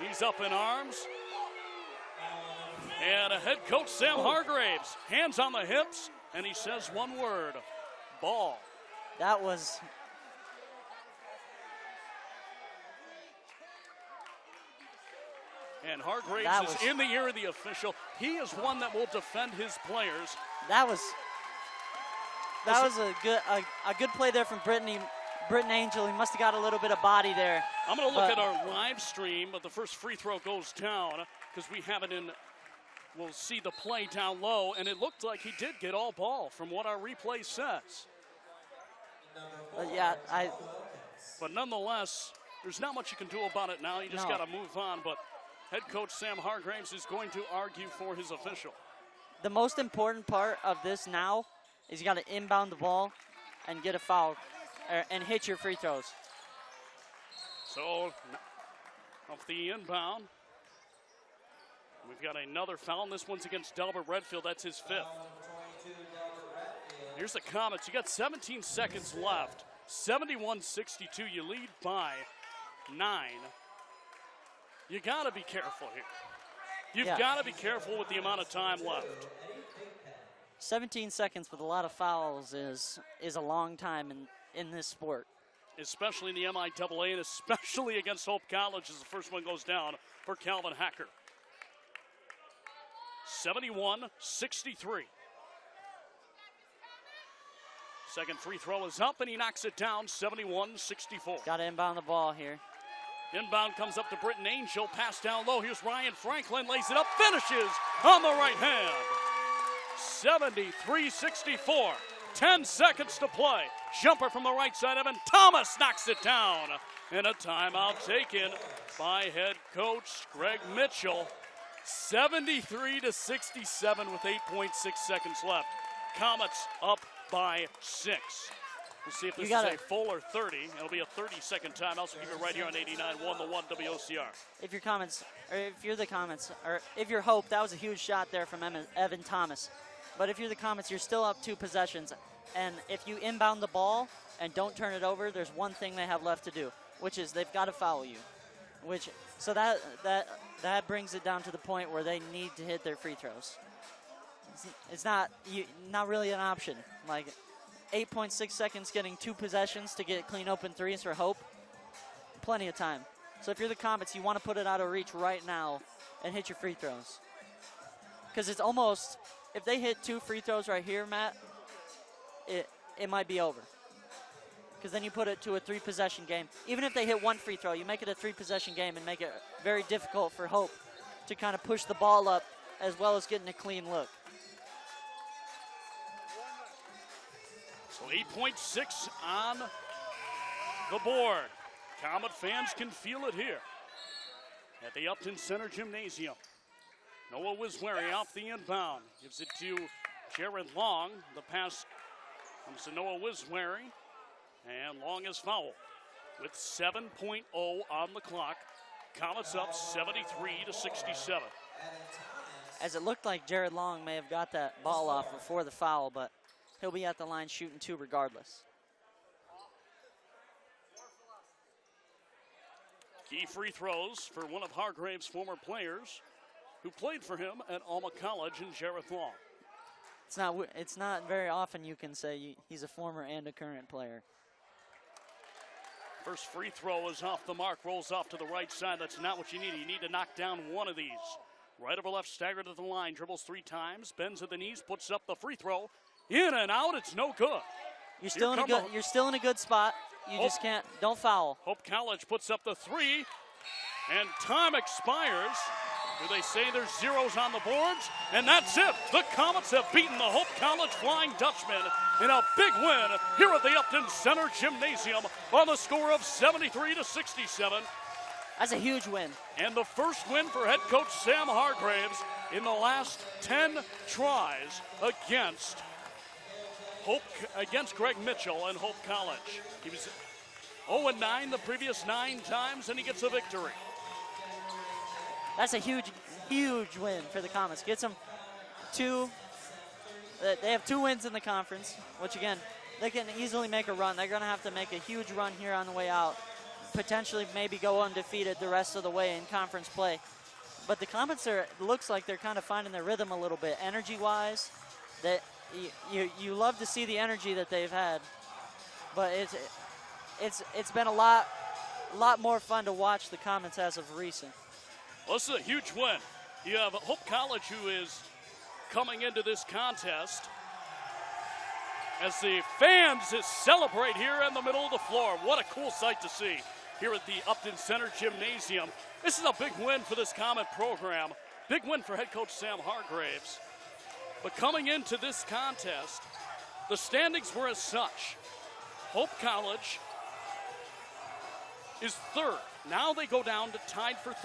[SPEAKER 1] He's up in arms. And head coach Sam Hargraves, hands on the hips, and he says one word, ball.
[SPEAKER 2] That was...
[SPEAKER 1] And Hargraves is in the ear of the official. He is one that will defend his players.
[SPEAKER 2] That was a good play there from Britton Angel. He must have got a little bit of body there.
[SPEAKER 1] I'm going to look at our live stream, but the first free throw goes down because we have it in. We'll see the play down low, and it looked like he did get all ball from what our replay says. But nonetheless, there's not much you can do about it now. You just got to move on. But head coach Sam Hargraves is going to argue for his official.
[SPEAKER 2] The most important part of this now is you got to inbound the ball and get a foul and hit your free throws.
[SPEAKER 1] So, off the inbound, we've got another foul, and this one's against Delbert Redfield. That's his fifth. Here's the Comets. You got 17 seconds left. 71-62. You lead by 9. You got to be careful here. You've got to be careful with the amount of time left.
[SPEAKER 2] 17 seconds with a lot of fouls is a long time in this sport.
[SPEAKER 1] Especially in the MIAA and especially against Hope College as the first one goes down for Calvin Hacker. 71-63. Second free throw is up, and he knocks it down, 71-64.
[SPEAKER 2] Got to inbound the ball here.
[SPEAKER 1] Inbound comes up to Britton Angel, pass down low. Here's Ryan Franklin, lays it up, finishes on the right hand. 73-64. 10 seconds to play. Jumper from the right side, Evan Thomas knocks it down. And a timeout taken by head coach Greg Mitchell. 73-67 with 8.6 seconds left. Comets up by 6. We'll see if this is a full or 30. It'll be a 30-second timeout, so keep it right here on 89.1 the one WOCR.
[SPEAKER 2] If you're the Comets, or if you're Hope, that was a huge shot there from Evan Thomas. But if you're the Comets, you're still up 2 possessions. And if you inbound the ball and don't turn it over, there's one thing they have left to do, which is they've got to foul you. So that brings it down to the point where they need to hit their free throws. It's not really an option. Like 8.6 seconds getting 2 possessions to get clean open threes for Hope. Plenty of time. So if you're the Comets, you want to put it out of reach right now and hit your free throws. Because it's almost, if they hit 2 free throws right here, Matt, it might be over. Because then you put it to a 3-possession game. Even if they hit 1 free throw, you make it a 3-possession game and make it very difficult for Hope to kind of push the ball up as well as getting a clean look.
[SPEAKER 1] So 8.6 on the board. Comet fans can feel it here at the Upton Center Gymnasium. Noah Wiswary off the inbound. Gives it to Jared Long. The pass comes to Noah Wiswary. And Long is fouled. with 7.0 on the clock. Comets up 73-67.
[SPEAKER 2] As it looked like Jared Long may have got that ball off before the foul, but he'll be at the line shooting 2 regardless.
[SPEAKER 1] Key free throws for one of Hargrave's former players who played for him at Olivet College in Jareth Long.
[SPEAKER 2] It's not very often you can say he's a former and a current player.
[SPEAKER 1] First free throw is off the mark, rolls off to the right side. That's not what you need. You need to knock down one of these. Right over left, staggered to the line, dribbles 3 times, bends at the knees, puts up the free throw. In and out, it's no good.
[SPEAKER 2] You're still in a good spot. You just can't, don't foul.
[SPEAKER 1] Hope College puts up the 3, and time expires. Do they say there's zeros on the boards? And that's it. The Comets have beaten the Hope College Flying Dutchmen in a big win here at the Upton Center Gymnasium on the score of 73-67.
[SPEAKER 2] That's a huge win.
[SPEAKER 1] And the first win for head coach Sam Hargraves in the last 10 tries against Greg Mitchell and Hope College. He was 0-9 the previous 9 times, and he gets a victory.
[SPEAKER 2] That's a huge, huge win for the Comets. Gets them 2. They have 2 wins in the conference, which again, they can easily make a run. They're going to have to make a huge run here on the way out. Potentially maybe go undefeated the rest of the way in conference play. But the Comets looks like they're kind of finding their rhythm a little bit. Energy-wise, that you love to see the energy that they've had. But it's been a lot more fun to watch the Comets as of recent.
[SPEAKER 1] Well, this is a huge win. You have Hope College, who is coming into this contest as the fans celebrate here in the middle of the floor. What a cool sight to see here at the Upton Center Gymnasium. This is a big win for this Comet program. Big win for head coach Sam Hargraves. But coming into this contest, the standings were as such. Hope College is 3rd. Now they go down to tied for 3rd.